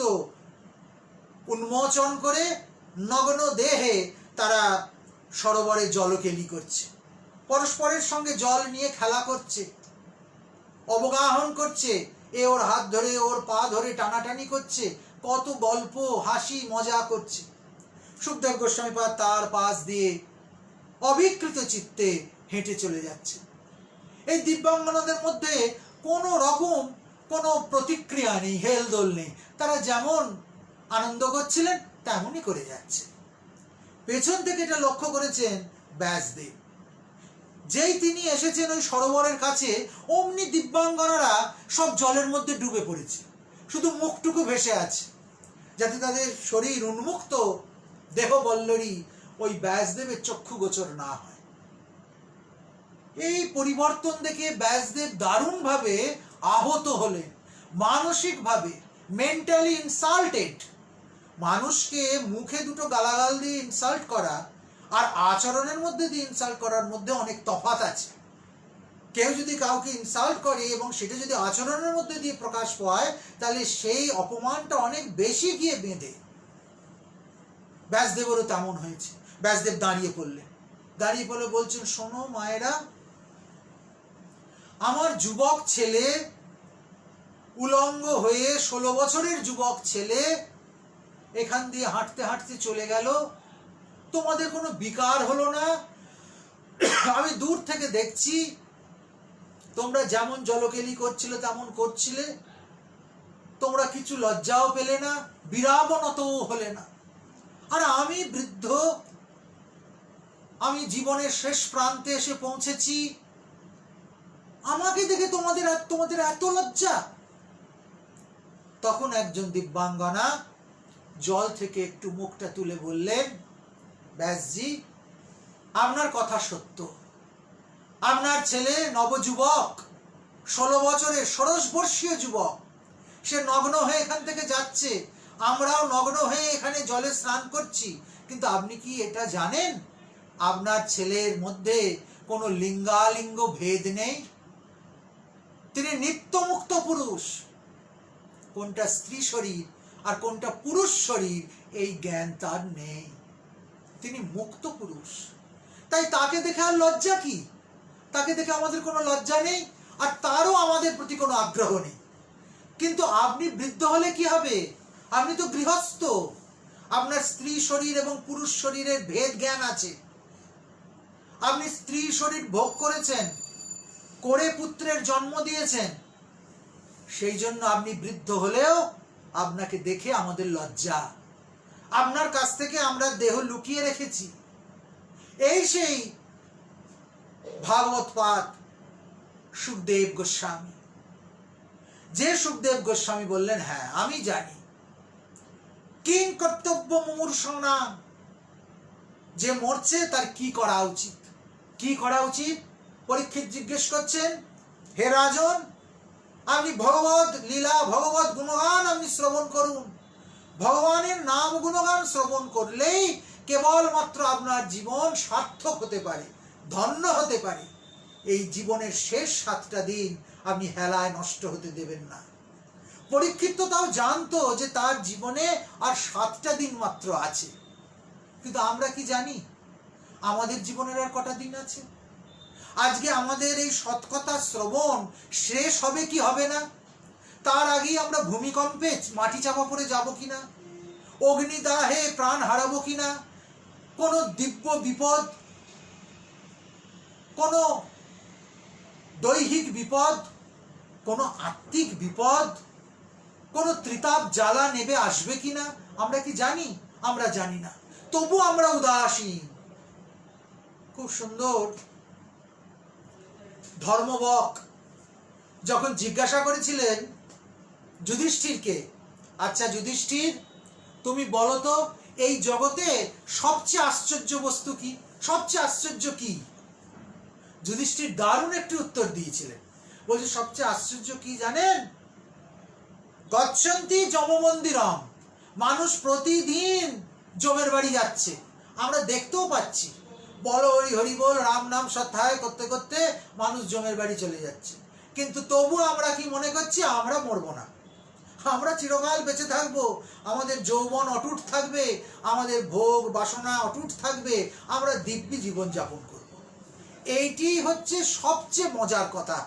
উন্মোচন করে নগ্ন দেহে তারা সরোবরে জলকেলি করছে, পরস্পরের সঙ্গে জল নিয়ে খেলা করছে, অবগাহন করছে, এ ওর হাত ধরে ওর পা ধরে টানাটানি করছে, কত গল্প হাসি মজা করছে। সুখদেব গোস্বামী পাদ তার পাশ দিয়ে অবিকৃত চিত্তে হেঁটে চলে যাচ্ছে। এই দিব্যাঙ্গনাদের মধ্যে কোনো রকম কোনো প্রতিক্রিয়া নেই, হেলদোল নেই, তারা যেমন আনন্দ করছিলেন তেমনই করে যাচ্ছে। পেছন থেকে এটা লক্ষ্য করেছেন ব্যাসদেব। যেই তিনি এসেছেন ওই সরোবরের কাছে, অমনি দিব্যাঙ্গনারা সব জলের মধ্যে ডুবে পড়েছে, শুধু মুখটুকু ভেসে আছে, যাতে তাদের শরীর উন্মুক্ত দেহবল্লরী ওই ব্যাসদেবের চক্ষু গোচর না হয়। এই পরিবর্তন দেখে ব্যাসদেব দারুণভাবে আহত হলেন, মানসিকভাবে মেন্টালি ইনসাল্টেড। মানুষকে মুখে দুটো গালাগাল দিয়ে ইনসাল্ট করা আর আচরণের মধ্যে দিয়ে ইনসাল্ট করার মধ্যে অনেক তফাৎ আছে। কেউ যদি কাউকে ইনসাল্ট করে এবং সেটা যদি আচরণের মধ্যে দিয়ে প্রকাশ পায়, তাহলে সেই অপমানটা অনেক বেশি গিয়ে বেঁধে। ব্যাসদেবেরও তেমন হয়েছে। ব্যাসদেব দাঁড়িয়ে পড়লেন, দাঁড়িয়ে পড়লে বলছেন, শোনো মায়েরা, আমার যুবক ছেলে, উলঙ্গ হয়ে 16 বছরের যুবক ছেলে এখান দিয়ে হাঁটতে হাঁটতে চলে গেল, তোমাদের কোনো বিকার হলো না। আমি দূর থেকে দেখছি, তোমরা যেমন জলকেলি করছিলে তেমন করছিলে, তোমরা কিছু লজ্জাও পেলে না, বিরাবনতও হলে না। আর আমি বৃদ্ধ, আমি জীবনের শেষ প্রান্তে এসে পৌঁছেছি, আমাকে দেখে তোমাদের এত লজ্জা। তখন একজন দিব্যাঙ্গনা জল থেকে একটু মুখটা তুলে বললেন, ব্যাসজি, আপনার কথা সত্য। আপনার ছেলে নবযুবক, 16 বছরের ষোড়শবর্ষীয় যুবক, সে নগ্ন হয়ে এখান থেকে যাচ্ছে, আমরাও নগ্ন হয়ে এখানে জলে স্নান করছি। কিন্তু আপনি কি এটা জানেন, আপনার ছেলের মধ্যে কোনো লিঙ্গালিঙ্গ ভেদ নেই, তিনি নিত্যমুক্ত পুরুষ। কোনটা স্ত্রী শরীর আর কোনটা পুরুষ শরীর এই জ্ঞান তার নেই, তিনি মুক্ত পুরুষ। তাই তাকে দেখে আর লজ্জা কি? তাকে দেখে আমাদের কোনো লজ্জা নেই, আর তারও আমাদের প্রতি কোনো আগ্রহ নেই। কিন্তু আপনি বৃদ্ধ হলে কি হবে? আপনি তো গৃহস্থ, আপনার স্ত্রী শরীর এবং পুরুষ শরীরের ভেদ জ্ঞান আছে। আপনি স্ত্রী শরীর ভোগ করেছেন, করে পুত্রের জন্ম দিয়েছেন, সেই জন্য আপনি বৃদ্ধ হলেও আপনাকে দেখে আমাদের লজ্জা। আপনার কাছ থেকে আমরা দেহ লুকিয়ে রেখেছি। এই সেই ভাগবত পাঠ সুখদেব গোস্বামী, যে সুখদেব গোস্বামী বললেন, হ্যাঁ আমি জানি কিং কর্তব্য মুমূর্ষণাং, যে মরছে তার কি করা উচিত। কি করা উচিত? পরীক্ষিত জিজ্ঞেস করছেন, হে রাজন, আপনি ভগবত লীলা, ভগবত গুণগান আপনি শ্রবণ করুন। ভগবানের নাম গুণগান শ্রবণ করলেই কেবলমাত্র আপনার জীবন সার্থক হতে পারে, ধন্য হতে পারে। এই জীবনের শেষ 7টা দিন আপনি হেলায় নষ্ট হতে দেবেন না। পরীক্ষিত তাও জানতো যে তার জীবনে আর 7টা দিন মাত্র আছে, কিন্তু আমরা কি জানি আমাদের জীবনের আর কটা দিন আছে? আজকে আমাদের এই সৎকথা শ্রবণ শেষ হবে কি হবে না, তার আগেই আমরা ভূমিকম্পে মাটি চাপা পড়ে যাব কিনা, অগ্নিদাহে প্রাণ হারাবো কিনা, কোনো দিব্য বিপদ, কোনো দৈহিক বিপদ, কোনো আত্মিক বিপদ, কোনো ত্রিতাপ জ্বালা নেবে আসবে কিনা আমরা কি জানি? আমরা জানি না, তবু আমরা উদাসীন। খুব সুন্দর ধর্মবক যখন জিজ্ঞাসা করেছিলেন যুধিষ্ঠিরকে, আচ্ছা যুধিষ্ঠির, তুমি বলো তো এই জগতে সবচেয়ে আশ্চর্য বস্তু কি, সবচেয়ে আশ্চর্য কি? যুধিষ্ঠির দারুণ একটি উত্তর দিয়েছিলেন। বলছে, সবচেয়ে আশ্চর্য কি জানেন? গচ্ছন্তি যম মন্দিরম, মানুষ প্রতিদিন যমের বাড়ি যাচ্ছে, আমরা দেখতেও পাচ্ছি। বলো হরি হরি বল, রাম নাম সত্যায় করতে করতে মানুষ যমের বাড়ি চলে যাচ্ছে। কিন্তু তবু আমরা কি মনে করছি আমরা মরবো না, আমরা চিরকাল বেঁচে থাকবো, আমাদের যৌবন অটুট থাকবে, আমাদের ভোগ বাসনা অটুট থাকবে, আমরা দিব্যি জীবন যাপন করব। এইটি হচ্ছে সবচেয়ে মজার কথা।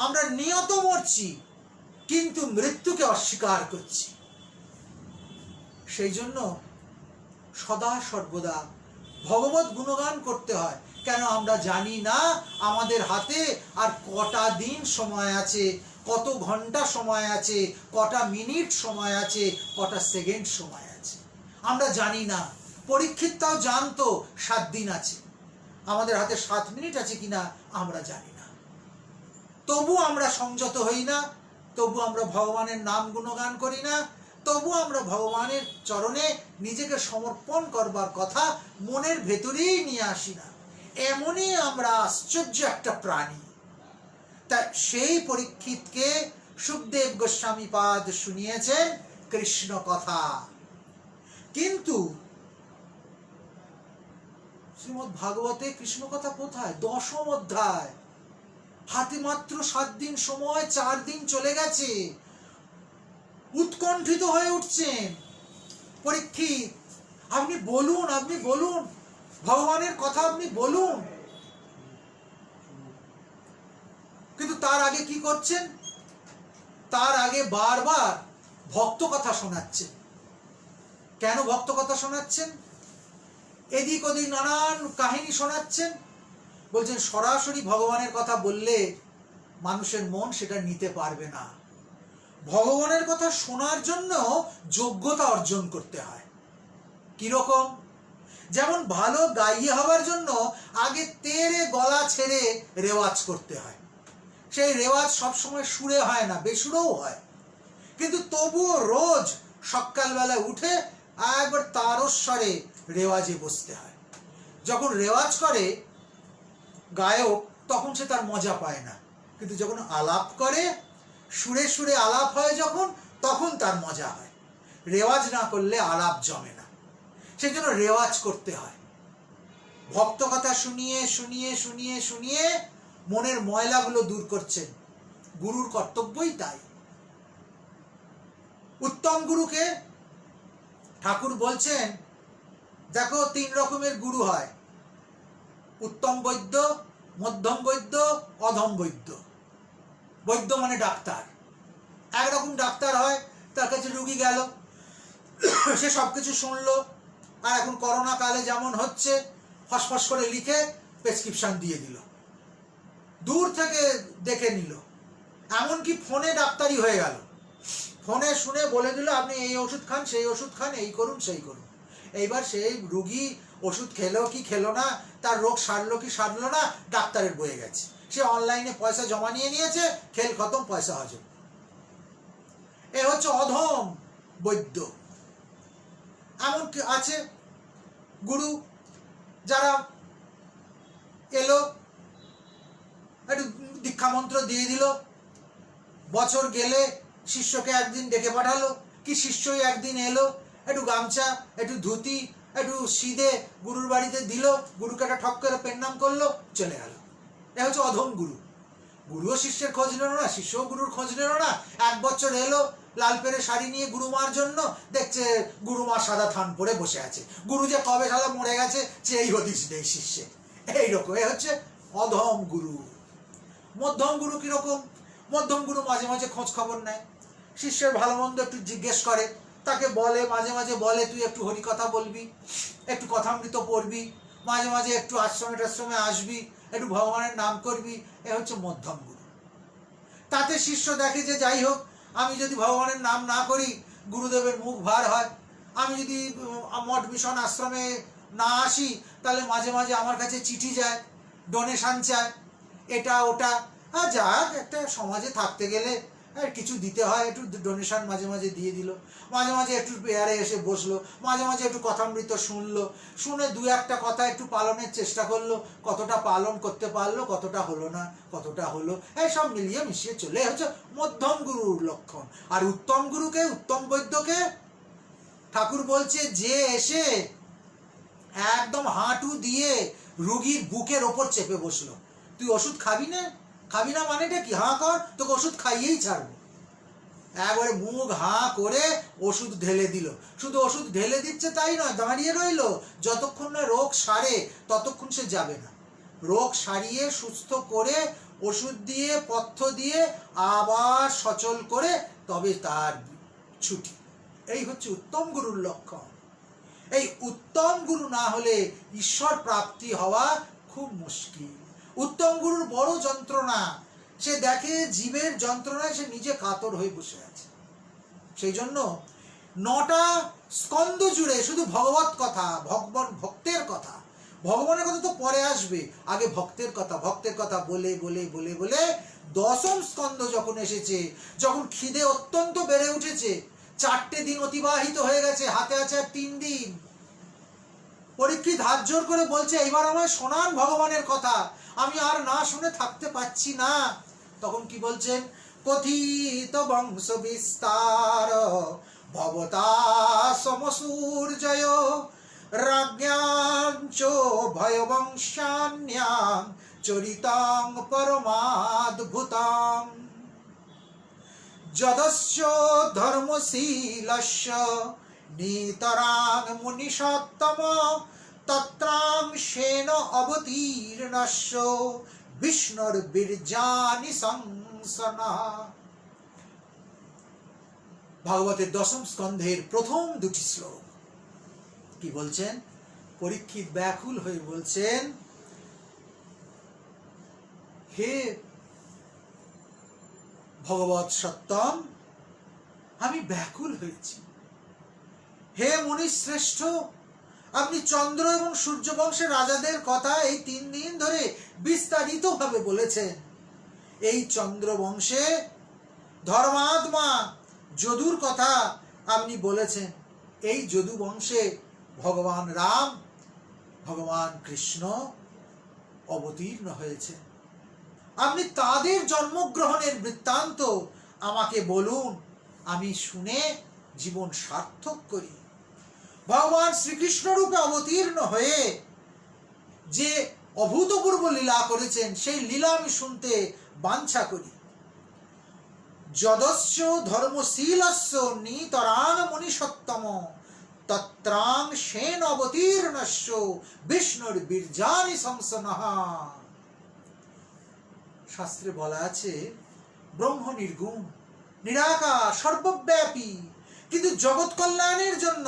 আমরা নিয়ত মরছি, কিন্তু মৃত্যুকে অস্বীকার করছি। সেই জন্য সদা সর্বদা ভগবত গুণগান করতে হয়। কেন? আমরা জানি না আমাদের হাতে আর কটা দিন সময় আছে, কত ঘন্টা সময় আছে, কটা মিনিট সময় আছে, কটা সেকেন্ড সময় আছে, আমরা জানি না। পরীক্ষিত তাও জানতো 7 দিন আছে, আমাদের হাতে 7 মিনিট আছে কিনা আমরা জানি না। তবু আমরা সংযত হই না, তবু আমরা ভগবানের নাম গুণগান করি না, তবু আমরা ভগবানের চরণে নিজেকে সমর্পণ করবার কথা মনের ভেতরেই নিয়ে আসি না। এমনই আমরা আশ্চর্য একটা প্রাণী। তা সেই পরীক্ষিতকে সুখদেব গোস্বামী পাদ শুনিয়েছেন কৃষ্ণ কথা। কিন্তু শ্রীমদ্ ভাগবতে কৃষ্ণ কথা কোথায়? 10ম অধ্যায়, হাতে মাত্র 7 দিন সময়, 4 দিন চলে গেছে। উৎকণ্ঠিত হয়ে উঠছেন পরীক্ষিত, আপনি বলুন, আপনি বলুন, ভগবানের কথা আপনি বলুন। কিন্তু তার আগে কি করছেন? তার আগে বারবার ভক্ত কথা শোনাচ্ছেন। কেন ভক্ত কথা শোনাচ্ছেন? এদিক ওদিক নানান কাহিনী শোনাচ্ছেন। বলছেন সরাসরি ভগবানের কথা বললে মানুষের মন সেটা নিতে পারবে না। ভগবানের কথা শোনার জন্য যোগ্যতা অর্জন করতে হয়। কিরকম? যেমন ভালো গাইয়ে হবার জন্য আগে তেরে গলা ছেড়ে রেওয়াজ করতে হয়। সেই রেওয়াজ সবসময় সুরে হয় না, বেসুরেও হয়, কিন্তু তবুও রোজ সকালবেলা উঠে একবার তারস্বরে রেওয়াজে বসতে হয়। যখন রেওয়াজ করে গায়ক তখন সে তার মজা পায় না, কিন্তু যখন আলাপ করে, সুরে সুরে আলাপ হয় যখন, তখন তার মজা হয়। রেওয়াজ না করলে আলাপ জমে না, সেই জন্য রেওয়াজ করতে হয়। ভক্ত কথা শুনিয়ে শুনিয়ে শুনিয়ে শুনিয়ে মনের ময়লাগুলো দূর করছেন। গুরুর কর্তব্যই তাই। উত্তম গুরুকে ঠাকুর বলছেন, দেখো 3 রকমের গুরু হয়। উত্তম বৈদ্য, মধ্যম বৈদ্য, অধম বৈদ্য। বৈদ্য মানে ডাক্তার। একরকম ডাক্তার হয়, তার কাছে রুগী গেল, সে সবকিছু শুনলো, আর এখন করোনা কালে যেমন হচ্ছে ফসফস করে লিখে প্রেসক্রিপশন দিয়ে দিল, দূর থেকে দেখে নিল, এমনকি ফোনে ডাক্তারি হয়ে গেল, ফোনে শুনে বলে দিল আপনি এই ওষুধ খান, সেই ওষুধ খান, এই করুন সেই করুন। এইবার সেই রুগী ওষুধ খেলো কি খেলো না, তার রোগ সারলো কি সারলো না, ডাক্তারের বয়ে গেছে। সে অনলাইনে পয়সা জমা নিয়ে নিয়েছে, খেল খতম, পয়সা হজম। এ হচ্ছে অধম বৈদ্য। এমন আছে গুরু, যারা এলো, একটু দীক্ষা মন্ত্র দিয়ে দিল, বছর গেলে শিষ্যকে একদিন ডেকে পাঠালো, কি শিষ্যই একদিন এলো, একটু গামছা, একটু ধুতি, একটু সিদে গুরুর বাড়িতে দিল, গুরুকে একটা ঠক করে পেন্নাম করলো, চলে গেল। এ হচ্ছে অধম গুরু। গুরুও শিষ্যের খোঁজ নিল না, শিষ্যও গুরুর খোঁজ নিল না। এক বছর এলো লাল পেরে শাড়ি নিয়ে গুরুমার জন্য, দেখছে গুরুমা সাদা থান পরে বসে আছে, গুরু যে কবে সাদা মরে গেছে সেই হদিস নেই শিষ্যে। এইরকম, এ হচ্ছে অধম গুরু। মধ্যম গুরু কিরকম? মধ্যম গুরু মাঝে মাঝে খোঁজ খবর নেয়, শিষ্যের ভালো মন্দ একটু জিজ্ঞেস করে, তাকে বলে, মাঝে মাঝে বলে তুই একটু হরিকথা বলবি, একটু কথামৃত পড়বি, মাঝে মাঝে একটু আশ্রমে টাশ্রমে আসবি, একটু ভগবানের নাম করবি। এ হচ্ছে মধ্যম গুরু। তাতে শিষ্য দেখে যে যাই হোক, আমি যদি ভগবানের নাম না করি গুরুদেবের মুখ ভার হয়, আমি যদি মঠ মিশন আশ্রমে না আসি তাহলে মাঝে মাঝে আমার কাছে চিঠি যায়, ডোনেশন চায়, এটা ওটা। আর যাক, একটা সমাজে থাকতে গেলে কিছু দিতে হয়, একটু ডোনেশন মাঝে মাঝে দিয়ে দিল, মাঝে মাঝে একটু পেয়ারে এসে বসলো, মাঝে মাঝে একটু কথামৃত শুনলো, শুনে দু একটা কথা একটু পালনের চেষ্টা করলো, কতটা পালন করতে পারলো, কতটা হলো না, কতটা হলো, এই সব মিলিয়ে মিশিয়ে চলে হচ্ছে মধ্যম গুরুর লক্ষণ। আর উত্তম গুরুকে, উত্তম বৈদ্যকে ঠাকুর বলছে যে এসে একদম হাঁটু দিয়ে রুগীর বুকের ওপর চেপে বসলো, তুই ওষুধ খাবি না? খাবি না মানেটা কি? হাঁ কর, তোকে ওষুধ খাইয়েই ছাড়বো। একবারে মুখ হাঁ করে ওষুধ ঢেলে দিল। শুধু ওষুধ ঢেলে দিচ্ছে তাই নয়, দাঁড়িয়ে রইল, যতক্ষণ না রোগ সারে ততক্ষণ সে যাবে না। রোগ সারিয়ে সুস্থ করে ওষুধ দিয়ে পথ্য দিয়ে আবার সচল করে তবে তার ছুটি। এই হচ্ছে উত্তম গুরুর লক্ষণ। এই উত্তম গুরু না হলে ঈশ্বর প্রাপ্তি হওয়া খুব মুশকিল। উত্তম গুরুর বড় যন্ত্রণা, সে দেখে জীবের যন্ত্রণায় সে নিজে কাতর হয়ে বসে আছে। সেই জন্য 9টা স্কন্ধ জুড়ে শুধু ভগবত কথা, ভক্তের কথা। ভগবানের কথা তো পরে আসবে, আগে ভক্তের কথা, ভক্তের কথা বলে বলে বলে বলে 10ম স্কন্ধ যখন এসেছে, যখন খিদে অত্যন্ত বেড়ে উঠেছে, 4টে দিন অতিবাহিত হয়ে গেছে, হাতে আছে আর 3 দিন, পরীক্ষিত হাত জোর করে বলছে এইবার আমায় শোনান ভগবানের কথা, আমি আর না শুনে থাকতে পাচ্ছি না। তখন কি বলছেন? কথিত বংশ বিস্তার ভবতা সমসূর্জয় রাজ্ঞাঞ্চ ভয়বংশান্যাং চরিতাং পরমাদ্ভুতাং যদস্য ধর্মশীলস্য নিতরাং মুনিষত্তম তত্রাংশেন অবতীর্ণস্য বিষ্ণুর বীর্যানি সংসনা। ভাগবতের 10ম স্কন্ধের প্রথম 2টি শ্লোক কি বলছেন? পরীক্ষিত ব্যাকুল হয়ে বলছেন, হে ভগবৎ সত্যম, আমি ব্যাকুল হয়েছি। হে মুনি শ্রেষ্ঠ, আপনি চন্দ্র এবং সূর্য বংশের রাজাদের কথা এই 3 দিন ধরে বিস্তারিত ভাবে বলেছেন। এই চন্দ্র বংশে ধর্মাত্মা যদুর কথা আপনি বলেছেন। এই যদু বংশে ভগবান রাম, ভগবান কৃষ্ণ অবতীর্ণ হয়েছে। আপনি তাদের জন্মগ্রহণের বৃত্তান্ত আমাকে বলুন, আমি শুনে জীবন সার্থক করি। ভগবান শ্রীকৃষ্ণ রূপে অবতীর্ণ হয়ে যে অভূতপূর্ব লীলা করেছেন, সেই লীলা আমি শুনতে বাঞ্ছা করি। যদস্য ধর্মশীলস্য নিতরাং মুনিষত্তম তত্রাং সেন অবতীর্ণস্য বিষ্ণুর বীর্যানি সংসনঃ। শাস্ত্রে বলা আছে ব্রহ্ম নির্গুণ, নিরাকার, সর্বব্যাপী, কিন্তু জগৎ কল্যাণের জন্য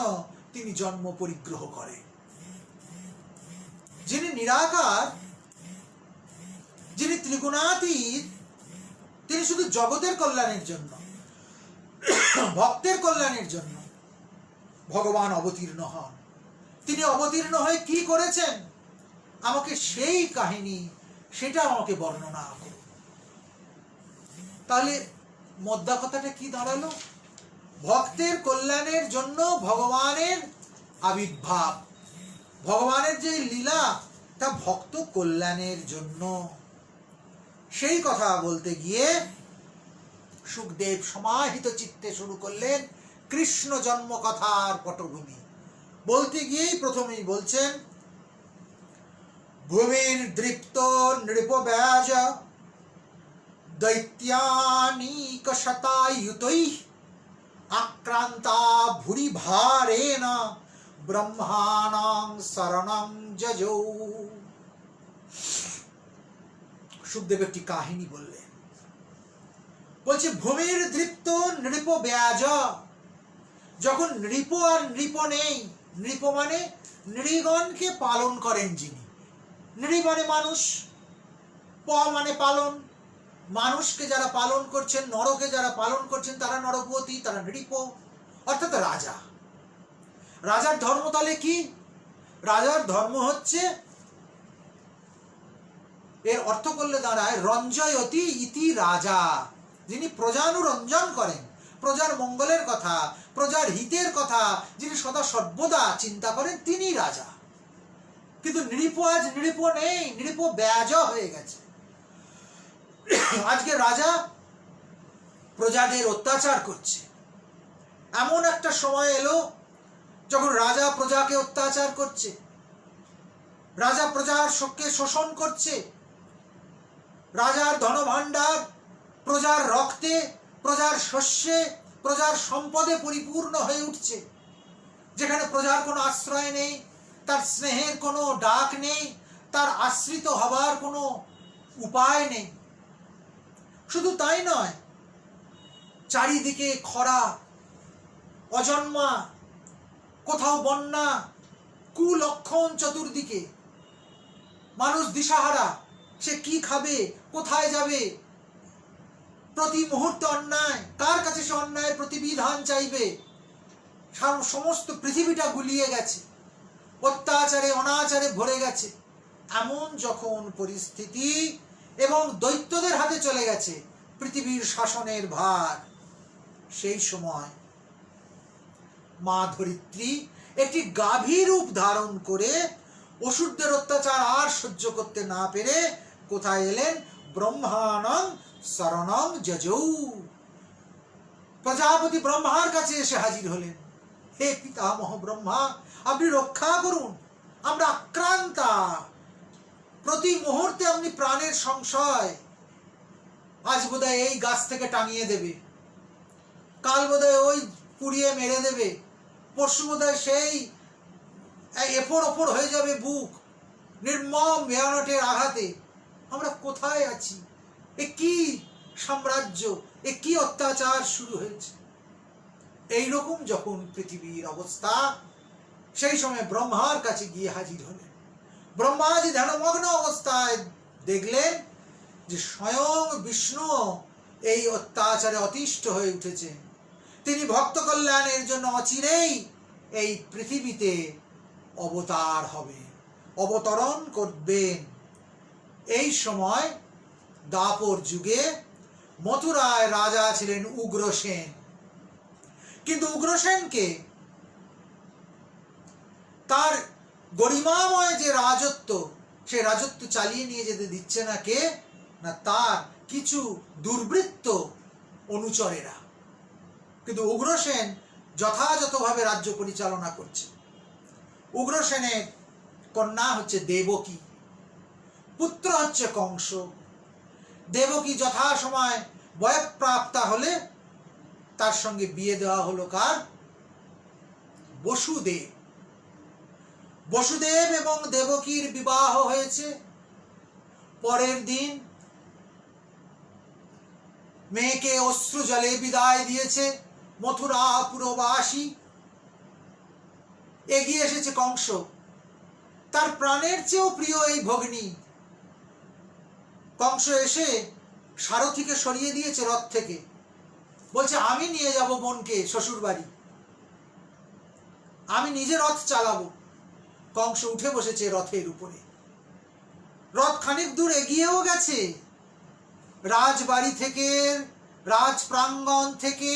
তিনি জন্ম পরিগ্রহ করেন। যিনি নিরাকার, যিনি ত্রিগুণাতীত, তিনি শুধু জগতের কল্যাণের জন্য, ভক্তের কল্যাণের জন্য ভগবান অবতীর্ণ হন। তিনি অবতীর্ণ হয়ে কি করেছেন, আমাকে সেই কাহিনী, সেটা আমাকে বর্ণনা করুন। তাহলে মোদ্দা কথাটা কি দাঁড়ালো? ভক্তের কল্যাণের জন্য ভগবানের আবির্ভাব, ভগবানের যে লীলা, তা ভক্ত কল্যাণের জন্য। সেই কথা বলতে গিয়ে সুখদেব সমাহিত চিত্তে শুরু করলেন কৃষ্ণ জন্ম কথার পটভূমি। বলতে গিয়েই প্রথমেই বলছেন, ভূমির দৃপ্ত নৃপব্যাজ দৈত্যানীক শতায়ুতৈ আক্রান্তা ভুরি ভারেণ ব্রহ্মাণং শরণং যজৌ। সুখদেব একটি কাহিনী বললেন, বলছে ভূমির দৃপ্ত নৃপব্যাজ, যখন নৃপ আর নৃপ নেই, নৃপ মানে নৃগণকে পালন করেন যিনি, নৃ মানে মানুষ, প মানে পালন, মানুষকে যারা পালন করছেন, নরকে যারা পালন করছেন তারা নরপতি, তারা নৃপ, অর্থাৎ রাজা। রাজার ধর্ম তাহলে কি? রাজার ধর্ম হচ্ছে, এর অর্থ করলে দাঁড়ায় রঞ্জয়তি ইতি রাজা, যিনি প্রজানুরঞ্জন করেন, প্রজার মঙ্গলের কথা, প্রজার হিতের কথা যিনি সদা সর্বদা চিন্তা করেন, তিনি রাজা। কিন্তু নৃপ আজ নৃপ নেই, নৃপ ব্যাজ হয়ে গেছে। আজকে রাজা প্রজাদের অত্যাচার করছে। এমন একটা সময় এলো যখন রাজা প্রজাকে অত্যাচার করছে, রাজা প্রজার শোককে শোষণ করছে, রাজার ধনভাণ্ডার প্রজার রক্তে, প্রজার শস্যে, প্রজার সম্পদে পরিপূর্ণ হয়ে উঠছে। যেখানে প্রজার কোনো আশ্রয় নেই, তার স্নেহের কোনো ডাক নেই, তার আশ্রিত হবার কোনো উপায় নেই। শুধু তাই নয়, চারিদিকে খরা, অজন্মা, কোথাও বন্যা, কুলক্ষণ চতুর্দিকে, মানুষ দিশাহারা, সে কি খাবে, কোথায় যাবে, প্রতি মুহূর্তে অন্যায়, কার কাছে সে অন্যায়ের প্রতিবিধান চাইবে। সমস্ত পৃথিবীটা গুলিয়ে গেছে, অত্যাচারে অনাচারে ভরে গেছে। এমন যখন পরিস্থিতি এবং দৈত্যদের হাতে চলে গেছে পৃথিবীর শাসনের ভার, সেই সময় মা ধরিত্রী একটি গাভী রূপ ধারণ করে অসুরদের অত্যাচার আর সহ্য করতে না পেরে কোথায় এলেন? ব্রহ্মাণং শরণং যজৌ। প্রজাপতি ব্রহ্মার কাছে এসে হাজির হলেন। হে পিতামহ ব্রহ্মা, আপনি রক্ষা করুন, আমরা আক্রান্তা, প্রতি মুহূর্তে আপনি প্রাণের সংশয়। আজ বোধহয় এই গাছ থেকে টাঙিয়ে দেবে, কাল বোধহয় ওই পুড়িয়ে মেরে দেবে, পরশু বোধহয় সেই এপর ওপর হয়ে যাবে বুক নির্মম বেয়ানটের আঘাতে। আমরা কোথায় আছি? এ কি সাম্রাজ্য, এ কি অত্যাচার শুরু হয়েছে? এইরকম যখন পৃথিবীর অবস্থা, সেই সময় ব্রহ্মার কাছে গিয়ে হাজির হলেন। ব্রহ্মাজি ধ্যানমগ্ন অবস্থায় দেখলেন যে স্বয়ং বিষ্ণু এই অত্যাচারে অতিষ্ঠ হয়ে উঠেছে। তিনি ভক্ত কল্যাণের জন্য অচিরেই এই পৃথিবীতে অবতার হবে, অবতরণ করবেন। এই সময় দাপর যুগে মথুরায় রাজা ছিলেন উগ্রসেন। কিন্তু উগ্রসেনকে তার গরিমাময় যে রাজত্ব, সে রাজত্ব চালিয়ে নিয়ে যেতে দিচ্ছে না কে? না তার কিছু দুর্বৃত্ত অনুচরেরা। কিন্তু উগ্রসেন যথাযথভাবে রাজ্য পরিচালনা করছে। উগ্রসেনের কন্যা হচ্ছে দেবকী, পুত্র হচ্ছে কংস। দেবকী যথাসময় বয়ঃপ্রাপ্তা হলে তার সঙ্গে বিয়ে দেওয়া হলো কার? বসুদেব। বসুদেব এবং দেবকীর বিবাহ হয়েছে। পরের দিন মেয়েকে অশ্রু জলে বিদায় দিয়েছে মথুরাপুরবাসী। এগিয়ে এসেছে কংস, তার প্রাণের চেয়েও প্রিয় এই ভগ্নী। কংস এসে সারথীকে সরিয়ে দিয়েছে রথ থেকে, বলছে আমি নিয়ে যাব বোনকে শ্বশুর বাড়ি, আমি নিজে রথ চালাবো। কংস উঠে বসেছে রথের উপরে। রথ খানিক দূর এগিয়েও গেছে, রাজবাড়ি থেকে, রাজ প্রাঙ্গণ থেকে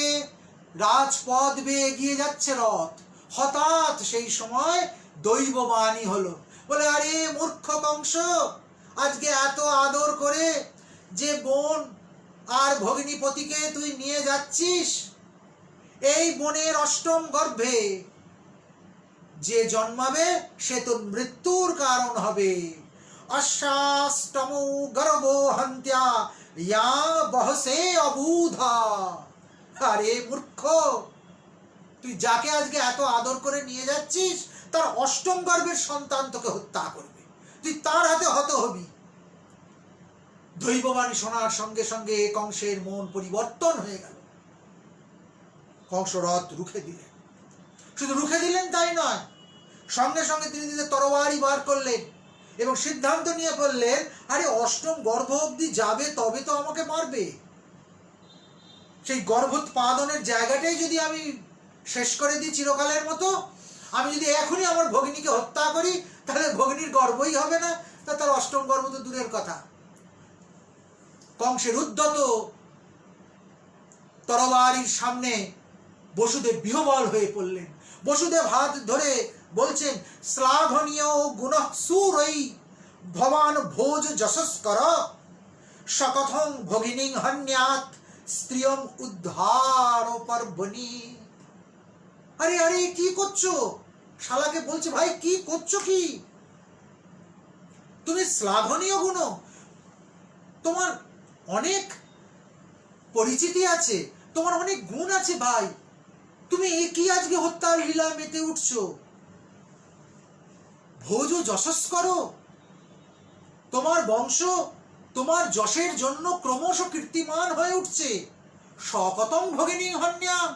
রাজপথ বেয়ে এগিয়ে যাচ্ছে রথ। হঠাৎ সেই সময় দৈববাণী হলো, বলে আরে মূর্খ কংস, আজকে এত আদর করে যে বোন আর ভগ্নিপতিকে তুই নিয়ে যাচ্ছিস, এই বোনের অষ্টম গর্ভে যে জন্মাবে সে তোর মৃত্যুর কারণ হবে। অষ্টাষ্টম গর্ভ হন্ত্যা ইয়া বহসে অবুধা। আরে মূর্খ, তুই যাকে আজকে এত আদর করে নিয়ে যাচ্ছিস তার অষ্টম গর্ভের সন্তান তোকে হত্যা করবে, তুই তার হাতে হত হবি। দৈববাণী শোনার সঙ্গে সঙ্গে কংসের মন পরিবর্তন হয়ে গেল। কংস রথ রুখে দিলেন। শুধু রুখে দিলেন তাই নয়, সঙ্গে সঙ্গে তিনি তরবারি বার করলেন এবং সিদ্ধান্ত নিয়ে বললেন, আরে অষ্টম গর্ভ অবধি যাবে তবে তো আমাকে মারবে। সেই গর্ভোৎপাদনের জায়গাটাই যদি আমি শেষ করে দিই চিরকালের মতো, আমি যদি এখনই আমার ভগ্নীকে হত্যা করি তাহলে ভগ্নীর গর্ভই হবে না, তা তার অষ্টম গর্ভ তো দূরের কথা। কংসের উদ্ধত তরবারির সামনে বসুদেব বিহ্বল হয়ে পড়লেন। বসুদেব হাত ধরে বলছেন, শ্লাঘনীয় গুণ সুরৈ ভবান ভোজ যশস্কর সকথং ভগিনী হন্যাত স্ত্রিয়ম উদ্ধার পর্বণি। আরে আরে কি করছো? শালাকে বলছে, ভাই কি করছো? কি তুমি শ্লাঘনীয় গুণ, তোমার অনেক পরিচিতি আছে, তোমার অনেক গুণ আছে ভাই, তুমি কি আজকে হত্যার লীলায় মেতে উঠছো? ভোজ যশস্কর, তোমার বংশ তোমার যশের জন্য ক্রমশ কীর্তিমান হয়ে উঠছে। সকতম ভগিনী হন্যাম,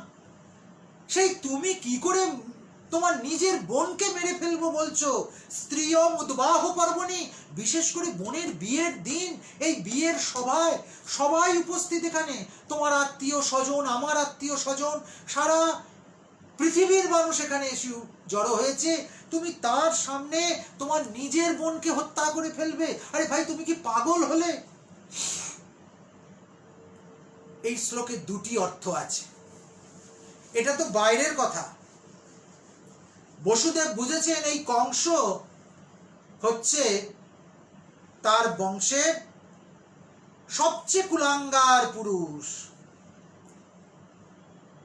সেই তুমি কি করে তোমার নিজের বোনকে মেরে ফেলবো বলছো? স্ত্রীয়ম উদ্বাহ পর্বণি, বিশেষ করে বোনের বিয়ের দিন, এই বিয়ের সভায় সবাই উপস্থিত, এখানে তোমার আত্মীয় স্বজন, আমার আত্মীয় স্বজন, সারা পৃথিবীর মানুষ এখানে এসে জড়ো হয়েছে, তুমি তার সামনে তোমার নিজের বোনকে হত্যা করে ফেলবে? আরে ভাই তুমি কি পাগল হলে? এই শ্লোকে দুটি অর্থ আছে, এটা তো বাইরের কথা। বসুদেব বুঝেছেন এই কংস হচ্ছে তার বংশের সবচেয়ে কুলাঙ্গার পুরুষ।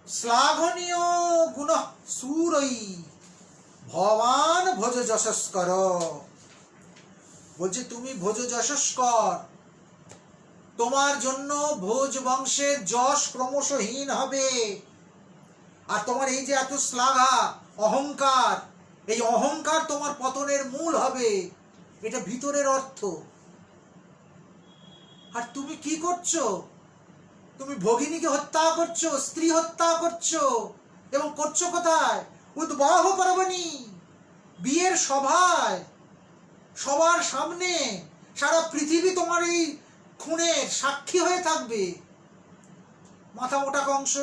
শ্লাঘনীয় গুণ সুরৈ ভবান ভোজ যশস্কর, বলছে তুমি ভোজ যশস্কর, তোমার জন্য ভোজ বংশের যশ ক্রমশহীন হবে। আর তোমার এই যে এত শ্লাঘা, অহংকার, এই অহংকার তোমার পতনের মূল হবে, এটা ভিতরের অর্থ। আর তুমি কি করছো? তুমি ভগিনীকে হত্যা করছো, স্ত্রী হত্যা করছো, এবং করছো কোথায়? উদ্বাহ পর্বণি, বিয়ের সভায়, সবার সামনে সারা পৃথিবী তোমার এই খুনের সাক্ষী হয়ে থাকবে। মাথা মোটা কংস,